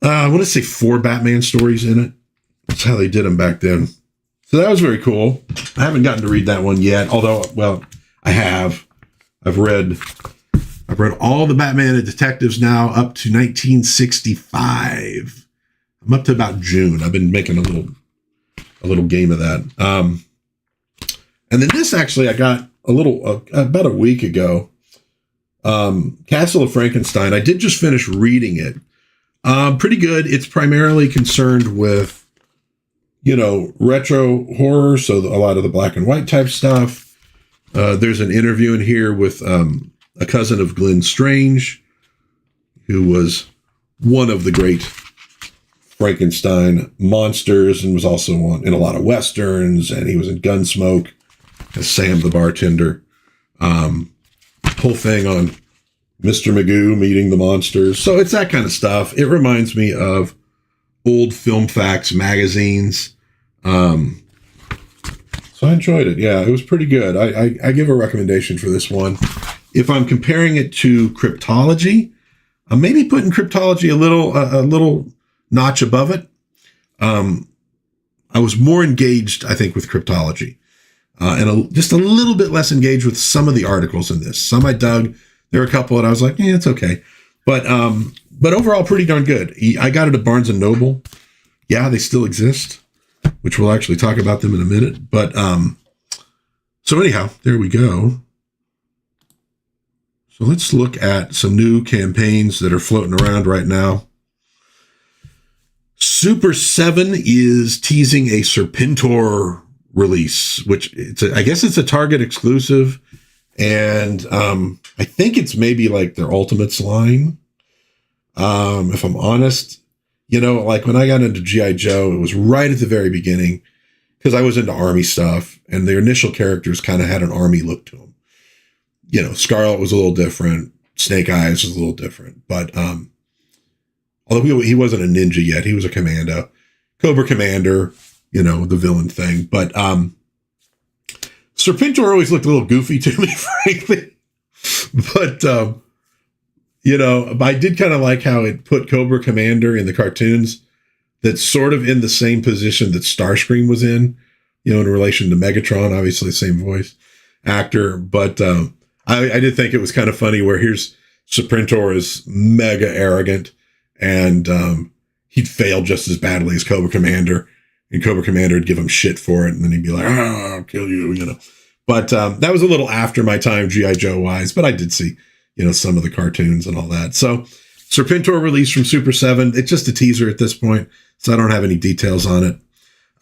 A: I want to say 4 Batman stories in it. That's how they did them back then. So that was very cool. I haven't gotten to read that one yet, although, well, I have. I've read all the Batman and Detectives now up to 1965. I'm up to about June. I've been making a little game of that. And then this actually I got about a week ago. Castle of Frankenstein. I did just finish reading it. Pretty good. It's primarily concerned with, retro horror. So a lot of the black and white type stuff. There's an interview in here with a cousin of Glenn Strange, who was one of the great Frankenstein monsters and was also in a lot of Westerns, and he was in Gunsmoke as Sam the bartender. Whole thing on Mr. Magoo meeting the monsters. So it's that kind of stuff. It reminds me of old Film Facts magazines. So I enjoyed it. Yeah, it was pretty good. I give a recommendation for this one. If I'm comparing it to Cryptology, I'm maybe putting Cryptology a little notch above it. I was more engaged, I think, with Cryptology, and just a little bit less engaged with some of the articles in this. Some I dug. There were a couple that I was like, yeah, it's okay. But overall, pretty darn good. I got it at Barnes & Noble. Yeah, they still exist, which we'll actually talk about them in a minute. But so anyhow, there we go. So let's look at some new campaigns that are floating around right now. Super 7 is teasing a Serpentor release, which I guess it's a Target exclusive. And I think it's maybe like their Ultimates line. If I'm honest, like when I got into G.I. Joe, it was right at the very beginning because I was into Army stuff and their initial characters kind of had an Army look to them. Scarlet was a little different. Snake Eyes was a little different. But although he wasn't a ninja yet, he was a commando. Cobra Commander, the villain thing. But Serpentor always looked a little goofy to me, frankly. But, I did kind of like how it put Cobra Commander in the cartoons that's sort of in the same position that Starscream was in relation to Megatron, obviously same voice actor. But I did think it was kind of funny where here's Serpentor is mega arrogant and he'd fail just as badly as Cobra Commander. And Cobra Commander would give him shit for it. And then he'd be like, I'll kill you, But that was a little after my time, G.I. Joe wise. But I did see, some of the cartoons and all that. So Serpentor released from Super 7. It's just a teaser at this point. So I don't have any details on it.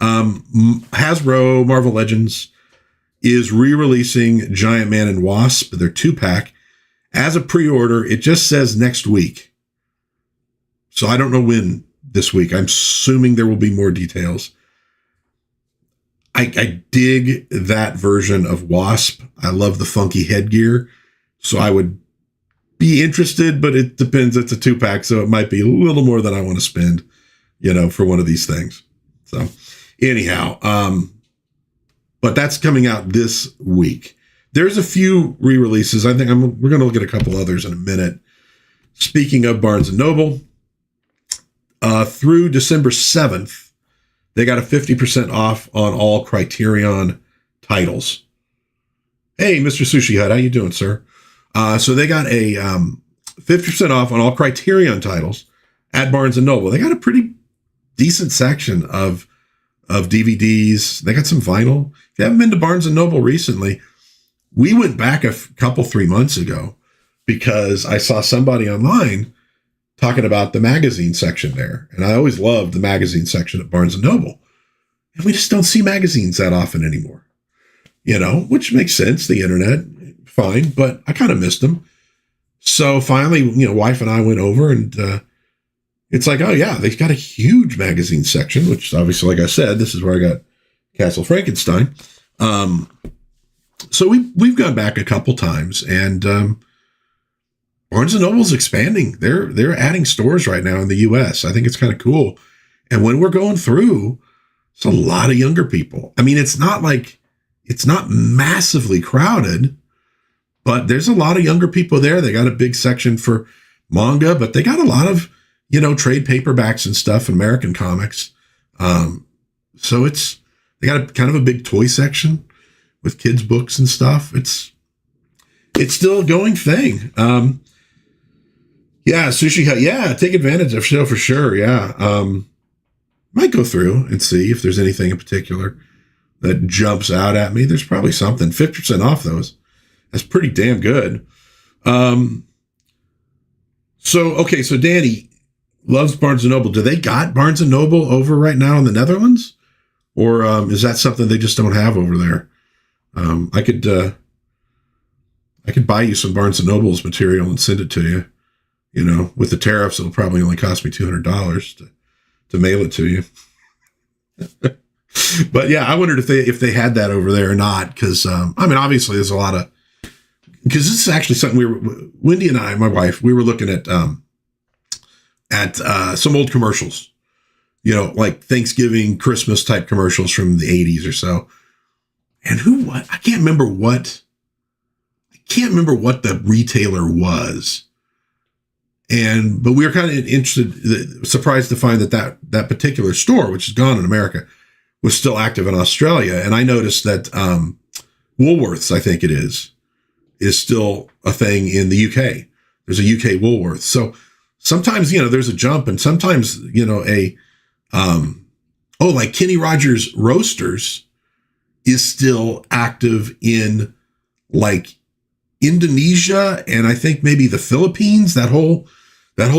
A: Hasbro Marvel Legends is re-releasing Giant Man and Wasp, their 2-pack. As a pre-order, it just says next week. So I don't know when this week. I'm assuming there will be more details. I dig that version of Wasp. I love the funky headgear. So I would be interested, but it depends. It's a 2-pack, so it might be a little more than I want to spend, for one of these things. So anyhow, but that's coming out this week. There's a few re-releases. I think we're going to look at a couple others in a minute. Speaking of Barnes & Noble, through December 7th, they got a 50% off on all Criterion titles. Hey, Mr. Sushi Hut, how you doing, sir? So they got a 50% off on all Criterion titles at Barnes & Noble. They got a pretty decent section of DVDs. They got some vinyl. If you haven't been to Barnes & Noble recently, we went back a couple, 3 months ago because I saw somebody online talking about the magazine section there. And I always loved the magazine section at Barnes & Noble. And we just don't see magazines that often anymore, which makes sense. The internet, fine, but I kind of missed them. So finally, wife and I went over and it's like, oh yeah, they've got a huge magazine section, which obviously, like I said, this is where I got Castle Frankenstein. So we've gone back a couple times and Barnes & Noble's expanding. They're adding stores right now in the US. I think it's kind of cool. And when we're going through, it's a lot of younger people. I mean, it's not massively crowded, but there's a lot of younger people there. They got a big section for manga, but they got a lot of, trade paperbacks and stuff, American comics. So they got kind of a big toy section with kids' books and stuff. It's still a going thing. Yeah, Sushi Hut. Yeah, take advantage of show for sure. Yeah. Might go through and see if there's anything in particular that jumps out at me. There's probably something. 50% off those. That's pretty damn good. So Danny loves Barnes & Noble. Do they got Barnes & Noble over right now in the Netherlands? Or is that something they just don't have over there? I could buy you some Barnes & Noble's material and send it to you. With the tariffs, it'll probably only cost me $200 to mail it to you. But yeah, I wondered if they had that over there or not. Because obviously there's a lot of, because this is actually something Wendy and I, my wife, we were looking at some old commercials, like Thanksgiving, Christmas type commercials from the 80s or so. and I can't remember what the retailer was. But we were kind of surprised to find that particular store, which is gone in America, was still active in Australia. And I noticed that Woolworths, I think it is still a thing in the UK. There's a UK Woolworths. So sometimes, there's a jump, and sometimes, like Kenny Rogers Roasters is still active in like Indonesia, and I think maybe the Philippines, that whole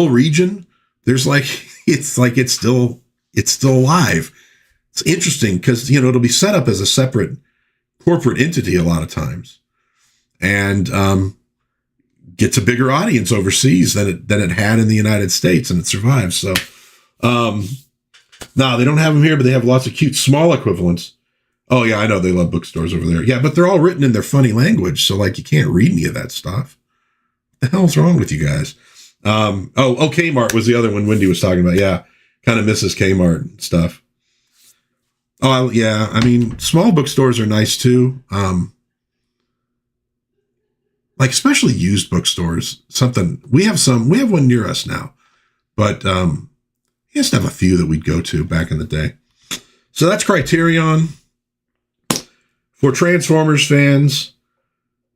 A: region. There's it's still alive. It's interesting because, it'll be set up as a separate corporate entity a lot of times, and gets a bigger audience overseas than it had in the United States, and it survives. So, no, they don't have them here, but they have lots of cute small equivalents. Oh yeah, I know they love bookstores over there. Yeah, but they're all written in their funny language, so you can't read any of that stuff. What the hell's wrong with you guys? Kmart was the other one Wendy was talking about. Yeah, kind of misses Kmart stuff. Oh yeah, I mean, small bookstores are nice too. Especially used bookstores. We have one near us now, but we used to have a few that we'd go to back in the day. So that's Criterion. For Transformers fans,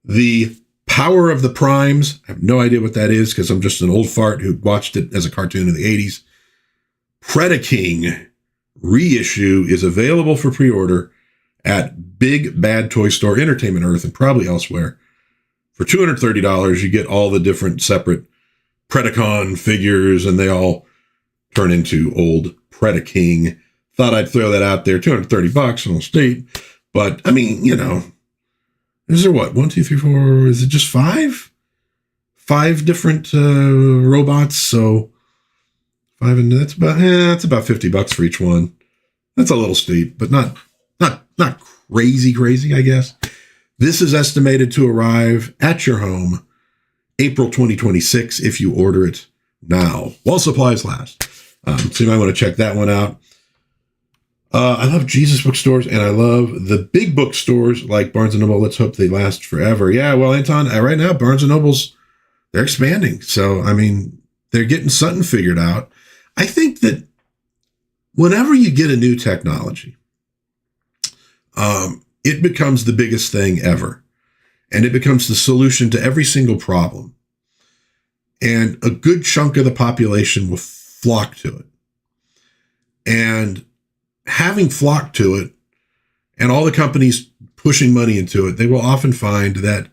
A: the Power of the Primes, I have no idea what that is because I'm just an old fart who watched it as a cartoon in the 80s. Predaking reissue is available for pre-order at Big Bad Toy Store, Entertainment Earth, and probably elsewhere. For $230, you get all the different separate Predacon figures, and they all turn into old Predaking. Thought I'd throw that out there. $230 on the state. But, I mean, is there what? 1, 2, 3, 4, is it just 5? 5 different robots. So 5, and that's about $50 for each one. That's a little steep, but not crazy, I guess. This is estimated to arrive at your home April 2026 if you order it now, while supplies last. So you might want to check that one out. I love Jesus bookstores, and I love the big bookstores like Barnes & Noble. Let's hope they last forever. Yeah, well, Anton, right now, Barnes & Noble's, they're expanding. So, I mean, they're getting something figured out. I think that whenever you get a new technology, it becomes the biggest thing ever. And it becomes the solution to every single problem. And a good chunk of the population will flock to it. And having flocked to it, and all the companies pushing money into it, they will often find that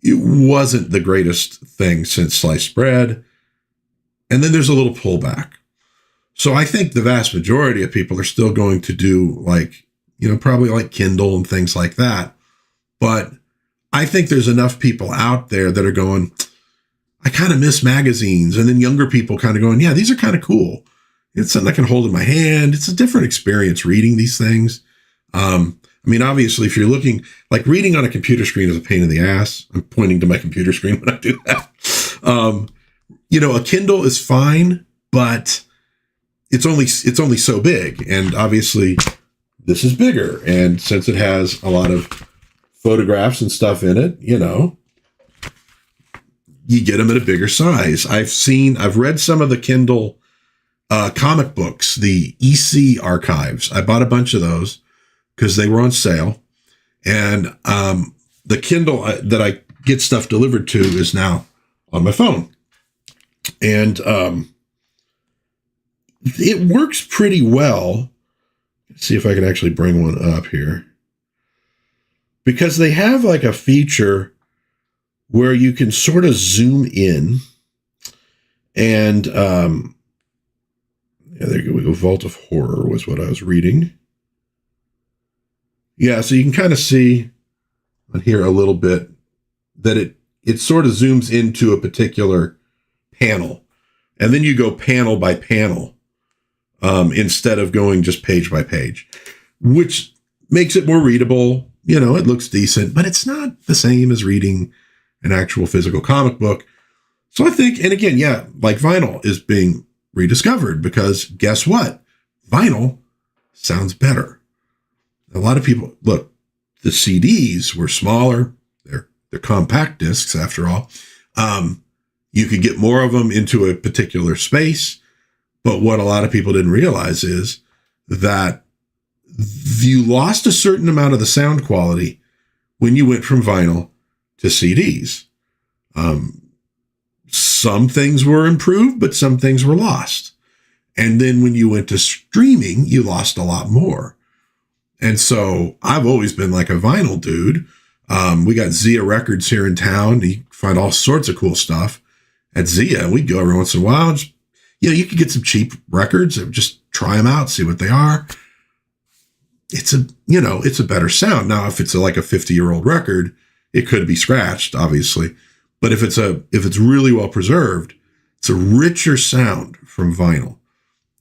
A: it wasn't the greatest thing since sliced bread. And then there's a little pullback. So I think the vast majority of people are still going to do probably like Kindle and things like that. But I think there's enough people out there that are going, I kind of miss magazines. And then younger people kind of going, yeah, these are kind of cool. It's something I can hold in my hand. It's a different experience reading these things. I mean, obviously, if you're looking, reading on a computer screen is a pain in the ass. I'm pointing to my computer screen when I do that. A Kindle is fine, but it's only so big. And obviously, this is bigger. And since it has a lot of photographs and stuff in it, you get them at a bigger size. I've read some of the Kindle comic books, the EC archives. I bought a bunch of those because they were on sale. And the Kindle that I get stuff delivered to is now on my phone. And it works pretty well. Let's see if I can actually bring one up here. Because they have a feature where you can sort of zoom in and there we go. Vault of Horror was what I was reading. Yeah, so you can kind of see on here a little bit that it sort of zooms into a particular panel. And then you go panel by panel instead of going just page by page, which makes it more readable. It looks decent, but it's not the same as reading an actual physical comic book. So I think, and again, yeah, vinyl is being rediscovered because guess what? Vinyl sounds better. A lot of people, look, the CDs were smaller. They're compact discs after all. You could get more of them into a particular space. But what a lot of people didn't realize is that you lost a certain amount of the sound quality when you went from vinyl to CDs. Some things were improved, but some things were lost. And then when you went to streaming, you lost a lot more. And so I've always been like a vinyl dude. We got Zia Records here in town. You find all sorts of cool stuff at Zia. We'd go every once in a while. Just, you could get some cheap records and just try them out, see what they are. It's a better sound. Now, if it's like a 50-year-old record, it could be scratched, obviously. But if it's really well preserved, it's a richer sound from vinyl.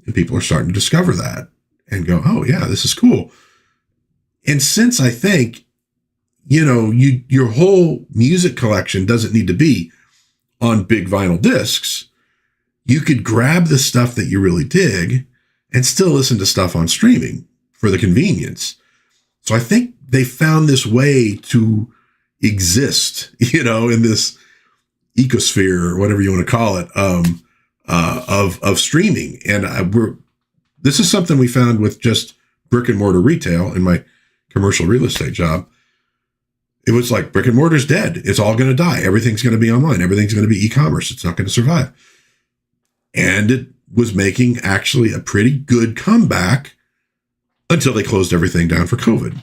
A: And people are starting to discover that and go, oh yeah, this is cool. And since I think, your whole music collection doesn't need to be on big vinyl discs, you could grab the stuff that you really dig and still listen to stuff on streaming for the convenience. So I think they found this way to exist, in this ecosphere or whatever you want to call it, of streaming. And this is something we found with just brick and mortar retail in my commercial real estate job. It was like brick and mortar's dead. It's all going to die. Everything's going to be online. Everything's going to be e-commerce. It's not going to survive. And it was making actually a pretty good comeback until they closed everything down for COVID.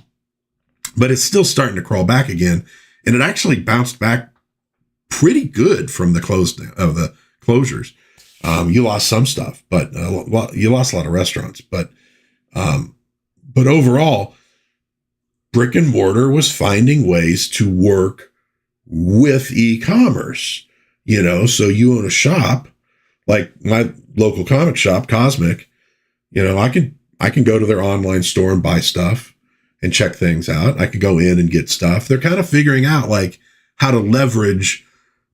A: But it's still starting to crawl back again. And it actually bounced back pretty good from the closures. You lost some stuff, but you lost a lot of restaurants. But overall, brick and mortar was finding ways to work with e-commerce. So you own a shop, like my local comic shop, Cosmic. I can go to their online store and buy stuff and check things out. I could go in and get stuff. They're kind of figuring out like how to leverage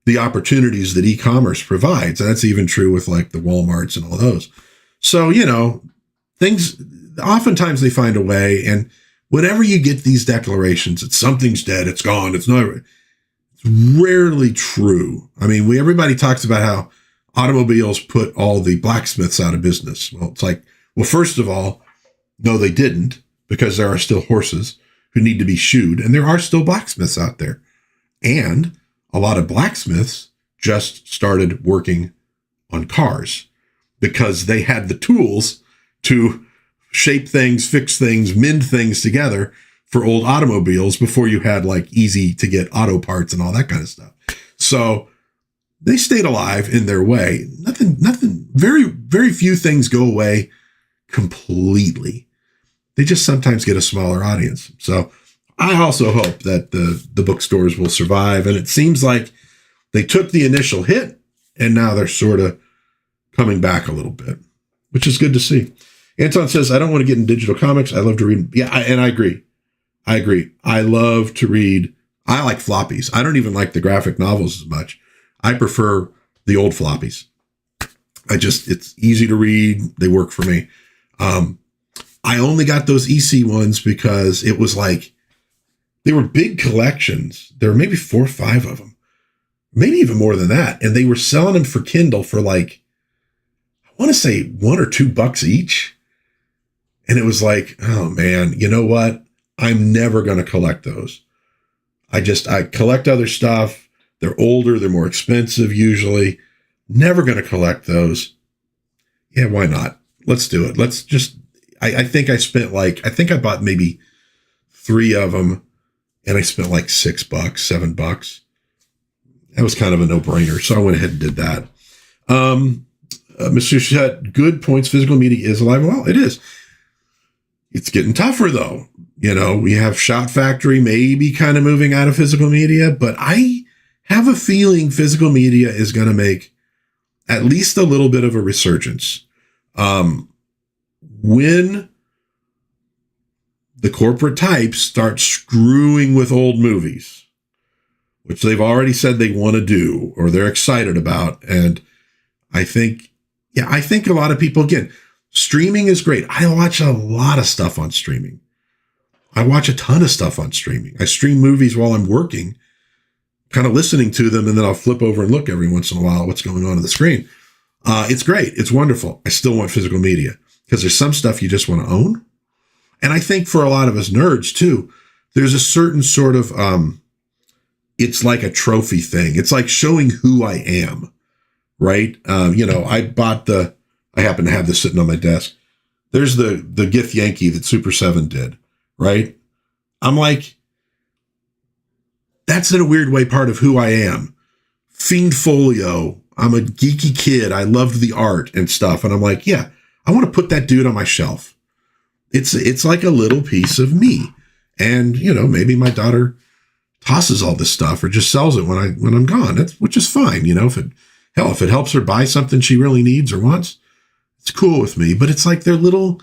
A: the opportunities that e-commerce provides. And that's even true with like the Walmarts and all those. So, things, oftentimes they find a way. And whenever you get these declarations that something's dead, it's gone, it's rarely true. I mean, everybody talks about how automobiles put all the blacksmiths out of business. Well, it's like, well, first of all, no, they didn't, because there are still horses who need to be shoed, and there are still blacksmiths out there. And a lot of blacksmiths just started working on cars because they had the tools to shape things, fix things, mend things together for old automobiles before you had like easy to get auto parts and all that kind of stuff. So they stayed alive in their way. Nothing, very, very few things go away completely. They just sometimes get a smaller audience. So I also hope that the bookstores will survive. And it seems like they took the initial hit and now they're sort of coming back a little bit, which is good to see. Anton says, I don't want to get in digital comics. I love to read. Yeah, and I agree. I love to read. I like floppies. I don't even like the graphic novels as much. I prefer the old floppies. It's easy to read. They work for me. I only got those EC ones because it was like, they were big collections. There were maybe 4 or 5 of them, maybe even more than that. And they were selling them for Kindle for like, I want to say $1 or $2 each. And it was like, oh man, you know what? I'm never going to collect those. I collect other stuff. They're older. They're more expensive usually. Never going to collect those. Yeah, why not? Let's do it. Let's just, I think I bought maybe 3 of them and I spent like $6, $7. That was kind of a no-brainer. So I went ahead and did that. Mr. Chet, good points. Physical media is alive. Well, it is. It's getting tougher though. We have Shout Factory maybe kind of moving out of physical media, but I have a feeling physical media is going to make at least a little bit of a resurgence. When the corporate types start screwing with old movies, which they've already said they want to do or they're excited about. And I think a lot of people, again, streaming is great. I watch a lot of stuff on streaming. I watch a ton of stuff on streaming. I stream movies while I'm working, kind of listening to them, and then I'll flip over and look every once in a while at what's going on the screen. It's great. It's wonderful. I still want physical media because there's some stuff you just want to own. And I think for a lot of us nerds too, there's a certain sort of, it's like a trophy thing. It's like showing who I am, right? I happen to have this sitting on my desk. There's the Gith Yankee that Super 7 did, right? I'm like, that's in a weird way part of who I am. Fiend Folio. I'm a geeky kid. I loved the art and stuff. And I'm like, yeah, I want to put that dude on my shelf. It's like a little piece of me. And, maybe my daughter tosses all this stuff or just sells it when I'm gone, which is fine. If it helps her buy something she really needs or wants, it's cool with me. But it's like they're little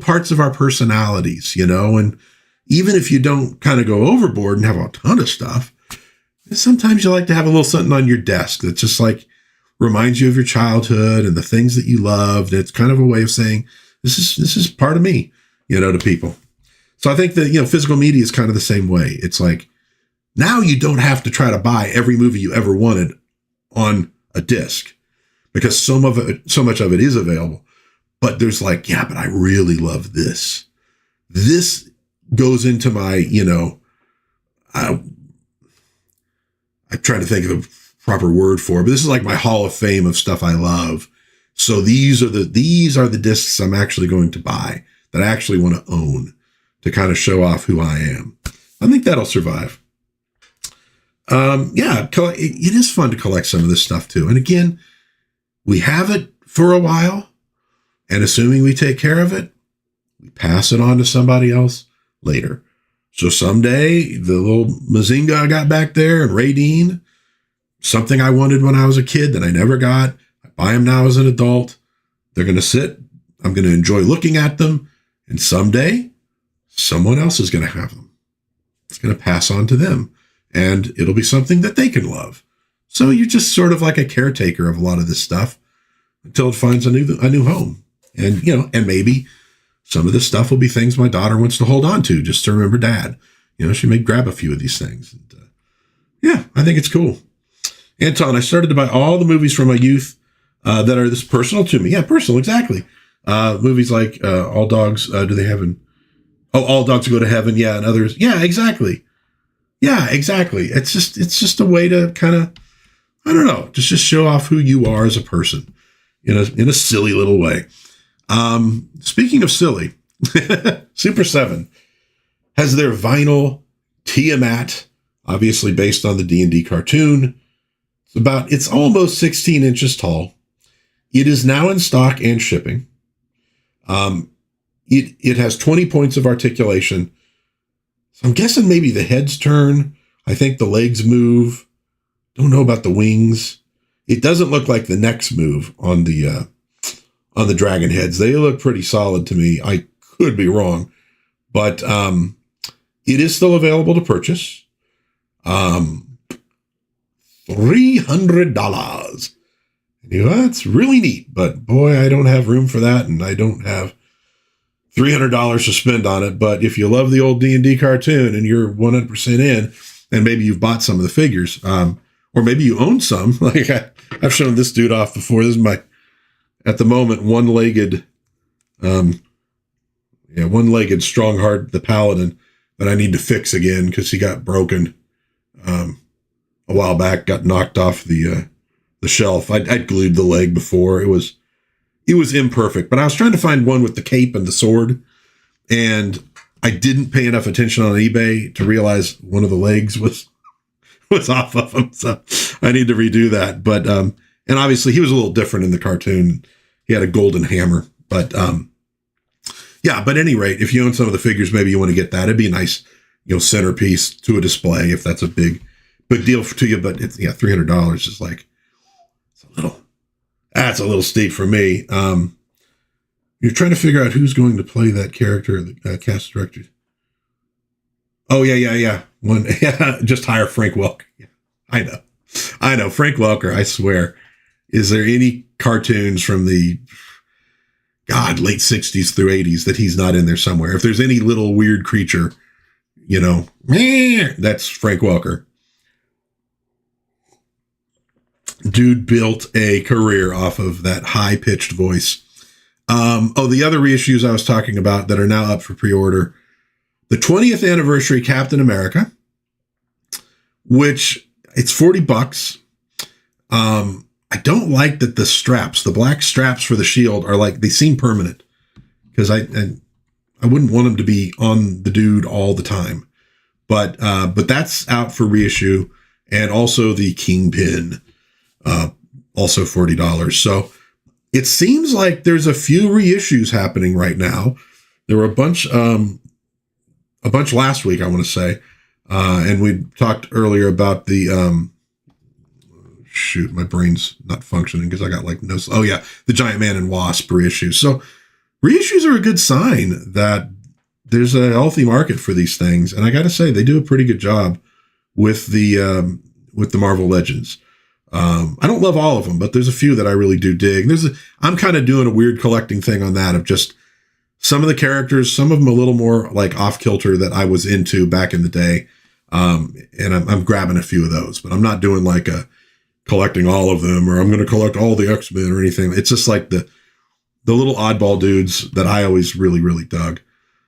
A: parts of our personalities, and even if you don't kind of go overboard and have a ton of stuff, sometimes you like to have a little something on your desk that just like reminds you of your childhood and the things that you loved. It's kind of a way of saying, this is part of me, to people. So I think that, physical media is kind of the same way. It's like, now you don't have to try to buy every movie you ever wanted on a disc because so much of it is available. But there's like, yeah, but I really love this. This goes into my, I'm trying to think of a proper word for it, but this is like my Hall of Fame of stuff I love. So these are the discs I'm actually going to buy that I actually want to own to kind of show off who I am. I think that'll survive. It is fun to collect some of this stuff too. And again, we have it for a while, and assuming we take care of it, we pass it on to somebody else later. So someday the little Mazinga I got back there and Radine, something I wanted when I was a kid that I never got, I buy them now as an adult. They're going to sit. I'm going to enjoy looking at them. And someday someone else is going to have them. It's going to pass on to them. And it'll be something that they can love. So you're just sort of like a caretaker of a lot of this stuff until it finds a new home. And, and maybe some of this stuff will be things my daughter wants to hold on to just to remember dad. She may grab a few of these things. And, I think it's cool. Anton, I started to buy all the movies from my youth that are this personal to me. Yeah, personal, exactly. Movies like All Dogs Do They Heaven? Oh, All Dogs Go to Heaven. Yeah, and others. Yeah, exactly. Yeah, exactly. It's just a way to kind of, I don't know, just show off who you are as a person in a silly little way. Speaking of silly, Super 7 has their vinyl Tiamat, obviously based on the D&D cartoon. It's almost 16 inches tall. It is now in stock and shipping. It has 20 points of articulation. So I'm guessing maybe the heads turn. I think the legs move. Don't know about the wings. It doesn't look like the necks move on the dragon heads. They look pretty solid to me. I could be wrong, but it is still available to purchase. $300. That's really neat, but boy, I don't have room for that, and I don't have $300 to spend on it. But if you love the old D&D cartoon and you're 100% in, and maybe you've bought some of the figures, or maybe you own some, like I've shown this dude off before. This is my, at the moment, one-legged Strongheart, the Paladin, that I need to fix again because he got broken a while back, got knocked off the shelf. I'd glued the leg before. It was imperfect, but I was trying to find one with the cape and the sword, and I didn't pay enough attention on eBay to realize one of the legs was off of him. So I need to redo that. But, and obviously he was a little different in the cartoon. He had a golden hammer, but, but at any rate, if you own some of the figures, maybe you want to get that. It'd be a nice, centerpiece to a display if that's a big deal to you. But it's, $300 is like, that's a little steep for me. You're trying to figure out who's going to play that character, the cast director. Oh, yeah. Just hire Frank Welker. Yeah, I know. Frank Welker, I swear. Is there any cartoons from the God, late 60s through 80s that he's not in there somewhere. If there's any little weird creature, you know, that's Frank Welker. Dude built a career off of that high-pitched voice. The other reissues I was talking about that are now up for pre-order. The 20th anniversary Captain America, which it's $40. I don't like that the black straps for the shield are like, they seem permanent, because I wouldn't want them to be on the dude all the time. But that's out for reissue, and also the Kingpin, also $40. So it seems like there's a few reissues happening right now. There were a bunch last week, I want to say. And we talked earlier about the, shoot, my brain's not functioning because I got like the Giant Man and Wasp reissues. So reissues are a good sign that there's a healthy market for these things. And I got to say, they do a pretty good job with the Marvel Legends. I don't love all of them, but there's a few that I really do dig. I'm kind of doing a weird collecting thing on that, of just some of the characters, some of them a little more like off kilter that I was into back in the day. And I'm grabbing a few of those, but I'm not doing like a collecting all of them, or I'm going to collect all the X-Men or anything. It's just like the little oddball dudes that I always really, really dug.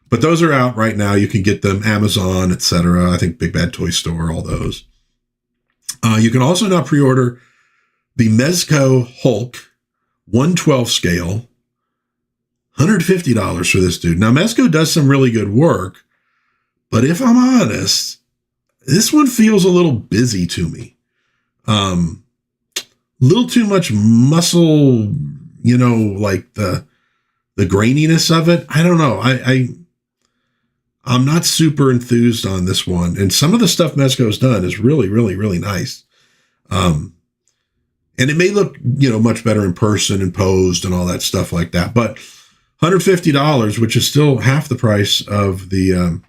A: But those are out right now. You can get them Amazon, etc. I think Big Bad Toy Store, all those. You can also now pre-order the Mezco Hulk 1/12 scale, $150 for this dude. Now, Mezco does some really good work, but if I'm honest, this one feels a little busy to me. Little too much muscle, you know, like the graininess of it. I don't know. I'm not super enthused on this one. And some of the stuff Mezco's done is really, really, really nice. And it may look, you know, much better in person and posed and all that stuff like that. But $150, which is still half the price of the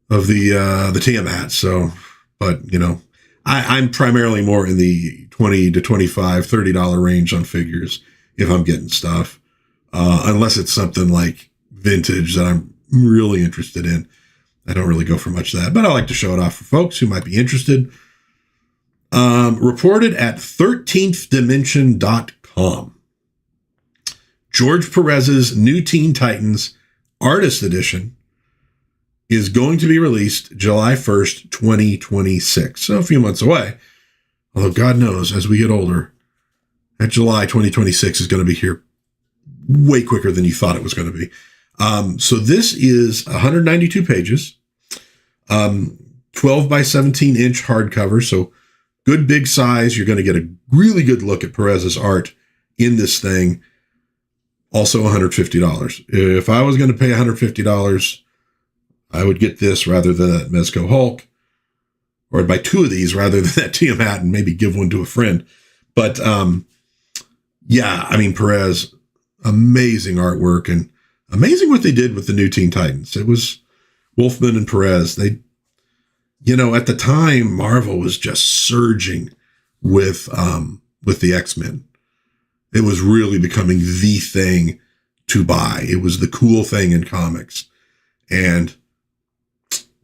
A: Tiamat. So, but you know, I'm primarily more in the $20 to $25, $30 range on figures if I'm getting stuff, unless it's something like vintage that I'm really interested in. I don't really go for much of that, but I like to show it off for folks who might be interested. Reported at 13thdimension.com. George Perez's New Teen Titans Artist Edition is going to be released July 1st, 2026. So a few months away. Although God knows, as we get older, that July 2026 is going to be here way quicker than you thought it was going to be. So this is 192 pages, 12 by 17 inch hardcover. So good big size. You're going to get a really good look at Perez's art in this thing. Also $150. If I was going to pay $150, I would get this rather than that Mezco Hulk, or I'd buy two of these rather than that Tiamat and maybe give one to a friend. But yeah, I mean, Perez, amazing artwork and amazing what they did with the New Teen Titans. It was Wolfman and Perez. They, you know, at the time, Marvel was just surging with the X-Men. It was really becoming the thing to buy. It was the cool thing in comics. And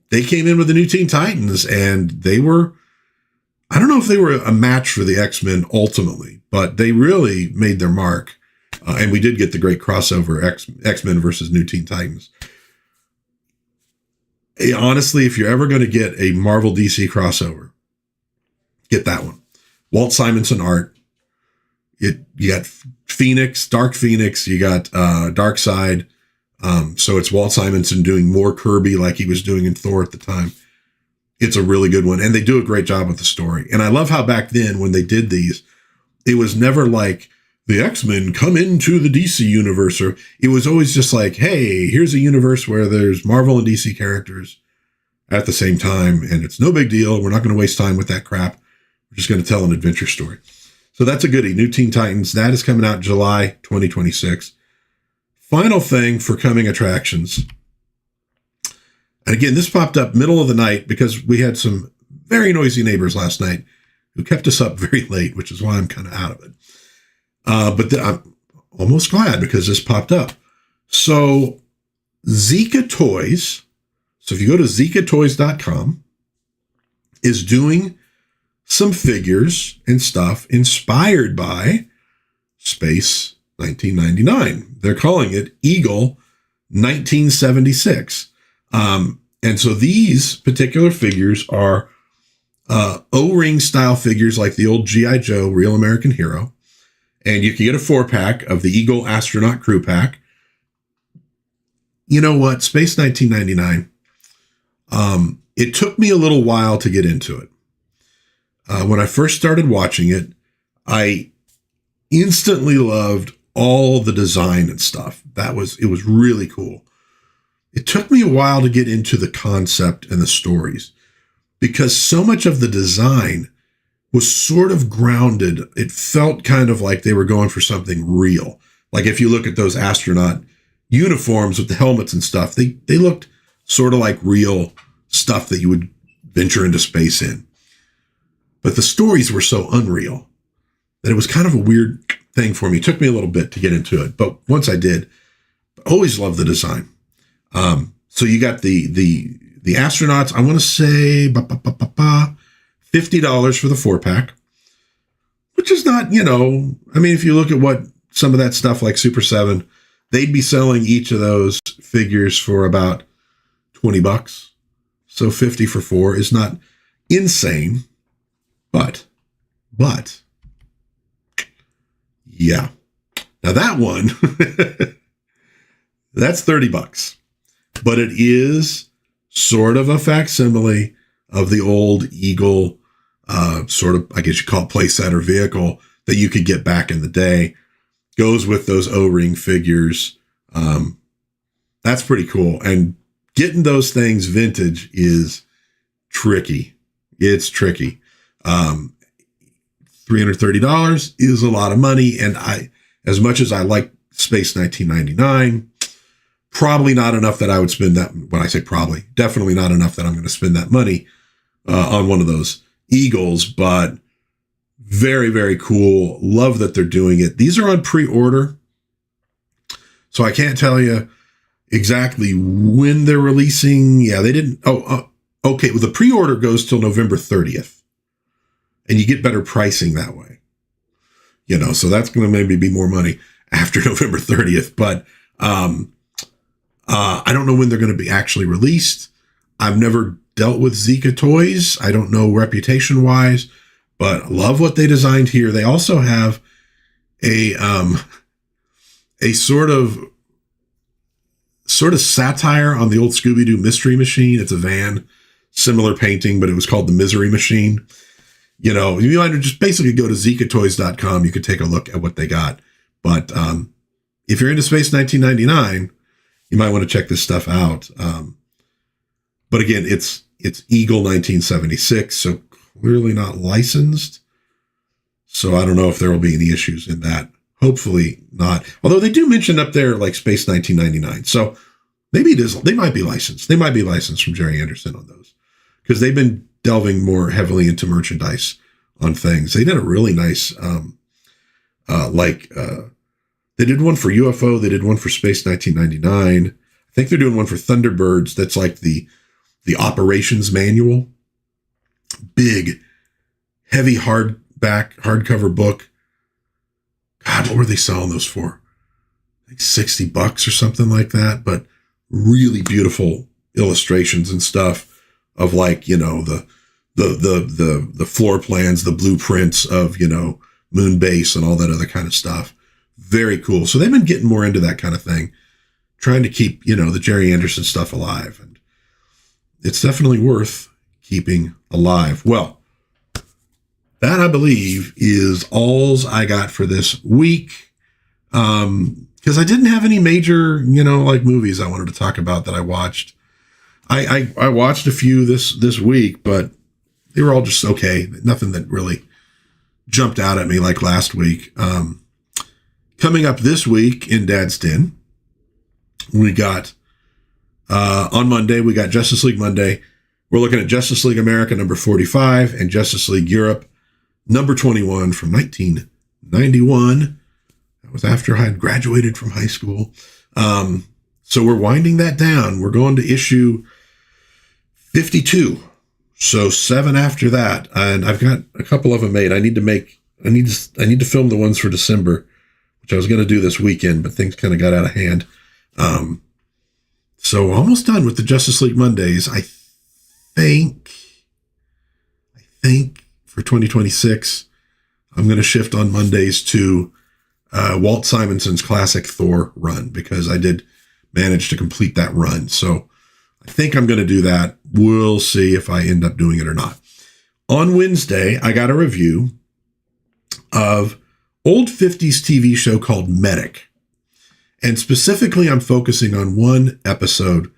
A: they came in with the New Teen Titans, and they were, I don't know if they were a match for the X-Men ultimately, but they really made their mark. And we did get the great crossover X-Men versus New Teen Titans. Honestly, if you're ever going to get a Marvel DC crossover, get that one. Walt Simonson art. You got Phoenix, Dark Phoenix. You got Darkseid. So it's Walt Simonson doing more Kirby like he was doing in Thor at the time. It's a really good one. And they do a great job with the story. And I love how back then when they did these, it was never like the X-Men come into the DC universe. Or it was always just like, hey, here's a universe where there's Marvel and DC characters at the same time. And it's no big deal. We're not going to waste time with that crap. We're just going to tell an adventure story. So that's a goodie. New Teen Titans. That is coming out July 2026. Final thing for coming attractions. And again, this popped up middle of the night because we had some very noisy neighbors last night who kept us up very late, which is why I'm kind of out of it. But almost glad because this popped up. So Zika Toys, so if you go to zikatoys.com, is doing some figures and stuff inspired by Space 1999. They're calling it Eagle 1976. And so these particular figures are O-ring style figures like the old G.I. Joe Real American Hero. And you can get a 4-pack of the Eagle Astronaut Crew Pack. You know what? Space 1999. It took me a little while to get into it. When I first started watching it, I instantly loved all the design and stuff. It was really cool. It took me a while to get into the concept and the stories because so much of the design was sort of grounded. It felt kind of like they were going for something real. Like if you look at those astronaut uniforms with the helmets and stuff, they looked sort of like real stuff that you would venture into space in. But the stories were so unreal that it was kind of a weird thing for me. It took me a little bit to get into it, but once I did, I always loved the design. So you got the astronauts, I want to say $50 for the 4-pack, which is not, I mean, if you look at what some of that stuff like Super 7, they'd be selling each of those figures for about $20. So 50 for 4 is not insane, but yeah. Now that one, that's $30, but it is sort of a facsimile of the old Eagle, sort of, I guess you call it playset or vehicle that you could get back in the day. Goes with those O-ring figures. That's pretty cool. And getting those things vintage is tricky. It's tricky. $330 is a lot of money. And as much as I like Space 1999, probably not enough that I would spend that. When I say probably, definitely not enough that I'm going to spend that money on one of those Eagles, but very, very cool. Love that they're doing it. These are on pre-order, so I can't tell you exactly when they're releasing. Yeah, they didn't. Okay. Well, the pre-order goes till November 30th, and you get better pricing that way. So that's going to maybe be more money after November 30th, but I don't know when they're going to be actually released. I've never dealt with Zika Toys. I don't know reputation-wise, but love what they designed here. They also have a sort of satire on the old Scooby-Doo Mystery Machine. It's a van, similar painting, but it was called the Misery Machine. You might just basically go to zikatoys.com. You could take a look at what they got. But if you're into Space 1999, you might want to check this stuff out. But again, it's Eagle 1976, so clearly not licensed. So I don't know if there will be any issues in that. Hopefully not. Although they do mention up there like Space 1999. So maybe it is. They might be licensed. They might be licensed from Gerry Anderson on those because they've been delving more heavily into merchandise on things. They did a really nice, they did one for UFO. They did one for Space 1999. I think they're doing one for Thunderbirds. That's like the operations manual. Big, heavy hardcover book. God, what were they selling those for? Like $60 or something like that. But really beautiful illustrations and stuff of like, the floor plans, the blueprints of, moon base and all that other kind of stuff. Very cool. So they've been getting more into that kind of thing, trying to keep, the Gerry Anderson stuff alive. And it's definitely worth keeping alive. Well, that I believe is all I got for this week. Because I didn't have any major, like movies I wanted to talk about that I watched. I watched a few this week, but they were all just okay. Nothing that really jumped out at me like last week. Coming up this week in Dad's Den, we got, on Monday, we got Justice League Monday. We're looking at Justice League America number 45 and Justice League Europe number 21 from 1991. It was after I had graduated from high school. So we're winding that down. We're going to issue 52. So 7 after that. And I've got a couple of them made. I need to film the ones for December, which I was going to do this weekend, but things kind of got out of hand. So almost done with the Justice League Mondays. I think for 2026, I'm going to shift on Mondays to Walt Simonson's classic Thor run, because I did manage to complete that run. So I think I'm going to do that. We'll see if I end up doing it or not. On Wednesday, I got a review of old 50s TV show called Medic. And specifically, I'm focusing on one episode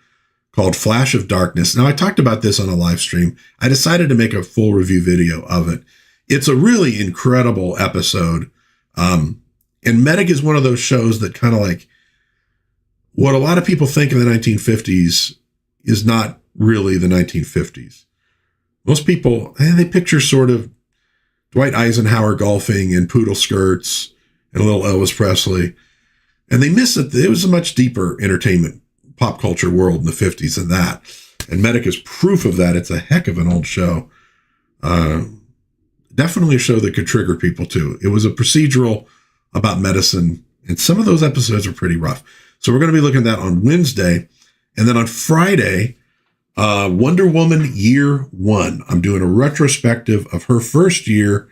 A: called Flash of Darkness. Now, I talked about this on a live stream. I decided to make a full review video of it. It's a really incredible episode. And Medic is one of those shows that kind of like what a lot of people think of the 1950s is not really the 1950s. Most people, they picture sort of Dwight Eisenhower golfing in poodle skirts and a little Elvis Presley. And they miss it. It was a much deeper entertainment, pop culture world in the 50s than that. And Medic is proof of that. It's a heck of an old show. Definitely a show that could trigger people too. It was a procedural about medicine, and some of those episodes are pretty rough. So we're going to be looking at that on Wednesday. And then on Friday, Wonder Woman Year 1. I'm doing a retrospective of her first year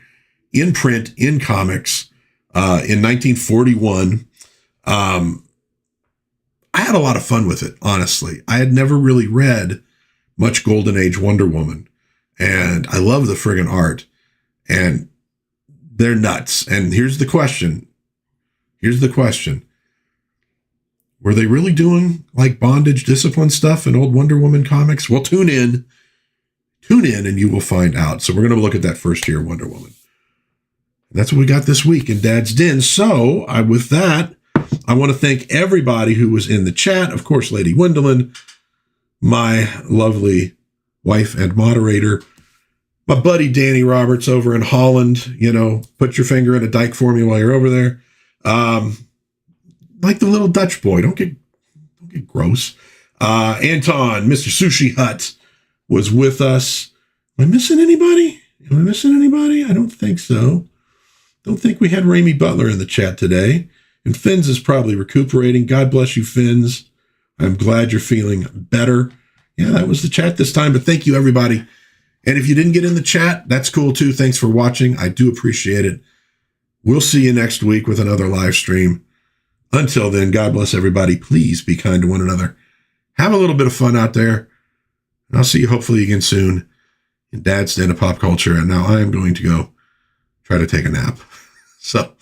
A: in print, in comics, in 1941. I had a lot of fun with it, honestly. I had never really read much Golden Age Wonder Woman, and I love the friggin' art, and they're nuts. And here's the question. Were they really doing like bondage discipline stuff in old Wonder Woman comics? Well, tune in and you will find out. So we're going to look at that first year Wonder Woman. And that's what we got this week in Dad's Den. So with that, I want to thank everybody who was in the chat. Of course, Lady Gwendolyn, my lovely wife and moderator, my buddy Danny Roberts over in Holland. Put your finger in a dike for me while you're over there. Like the little Dutch boy. Don't get gross. Anton, Mr. Sushi Hut, was with us. Am I missing anybody? I don't think so. Don't think we had Ramey Butler in the chat today. And Finns is probably recuperating. God bless you, Finns. I'm glad you're feeling better. Yeah, that was the chat this time, but thank you, everybody. And if you didn't get in the chat, that's cool too. Thanks for watching. I do appreciate it. We'll see you next week with another live stream. Until then, God bless everybody. Please be kind to one another. Have a little bit of fun out there. And I'll see you hopefully again soon in Dad's Den of Pop Culture. And now I am going to go try to take a nap. So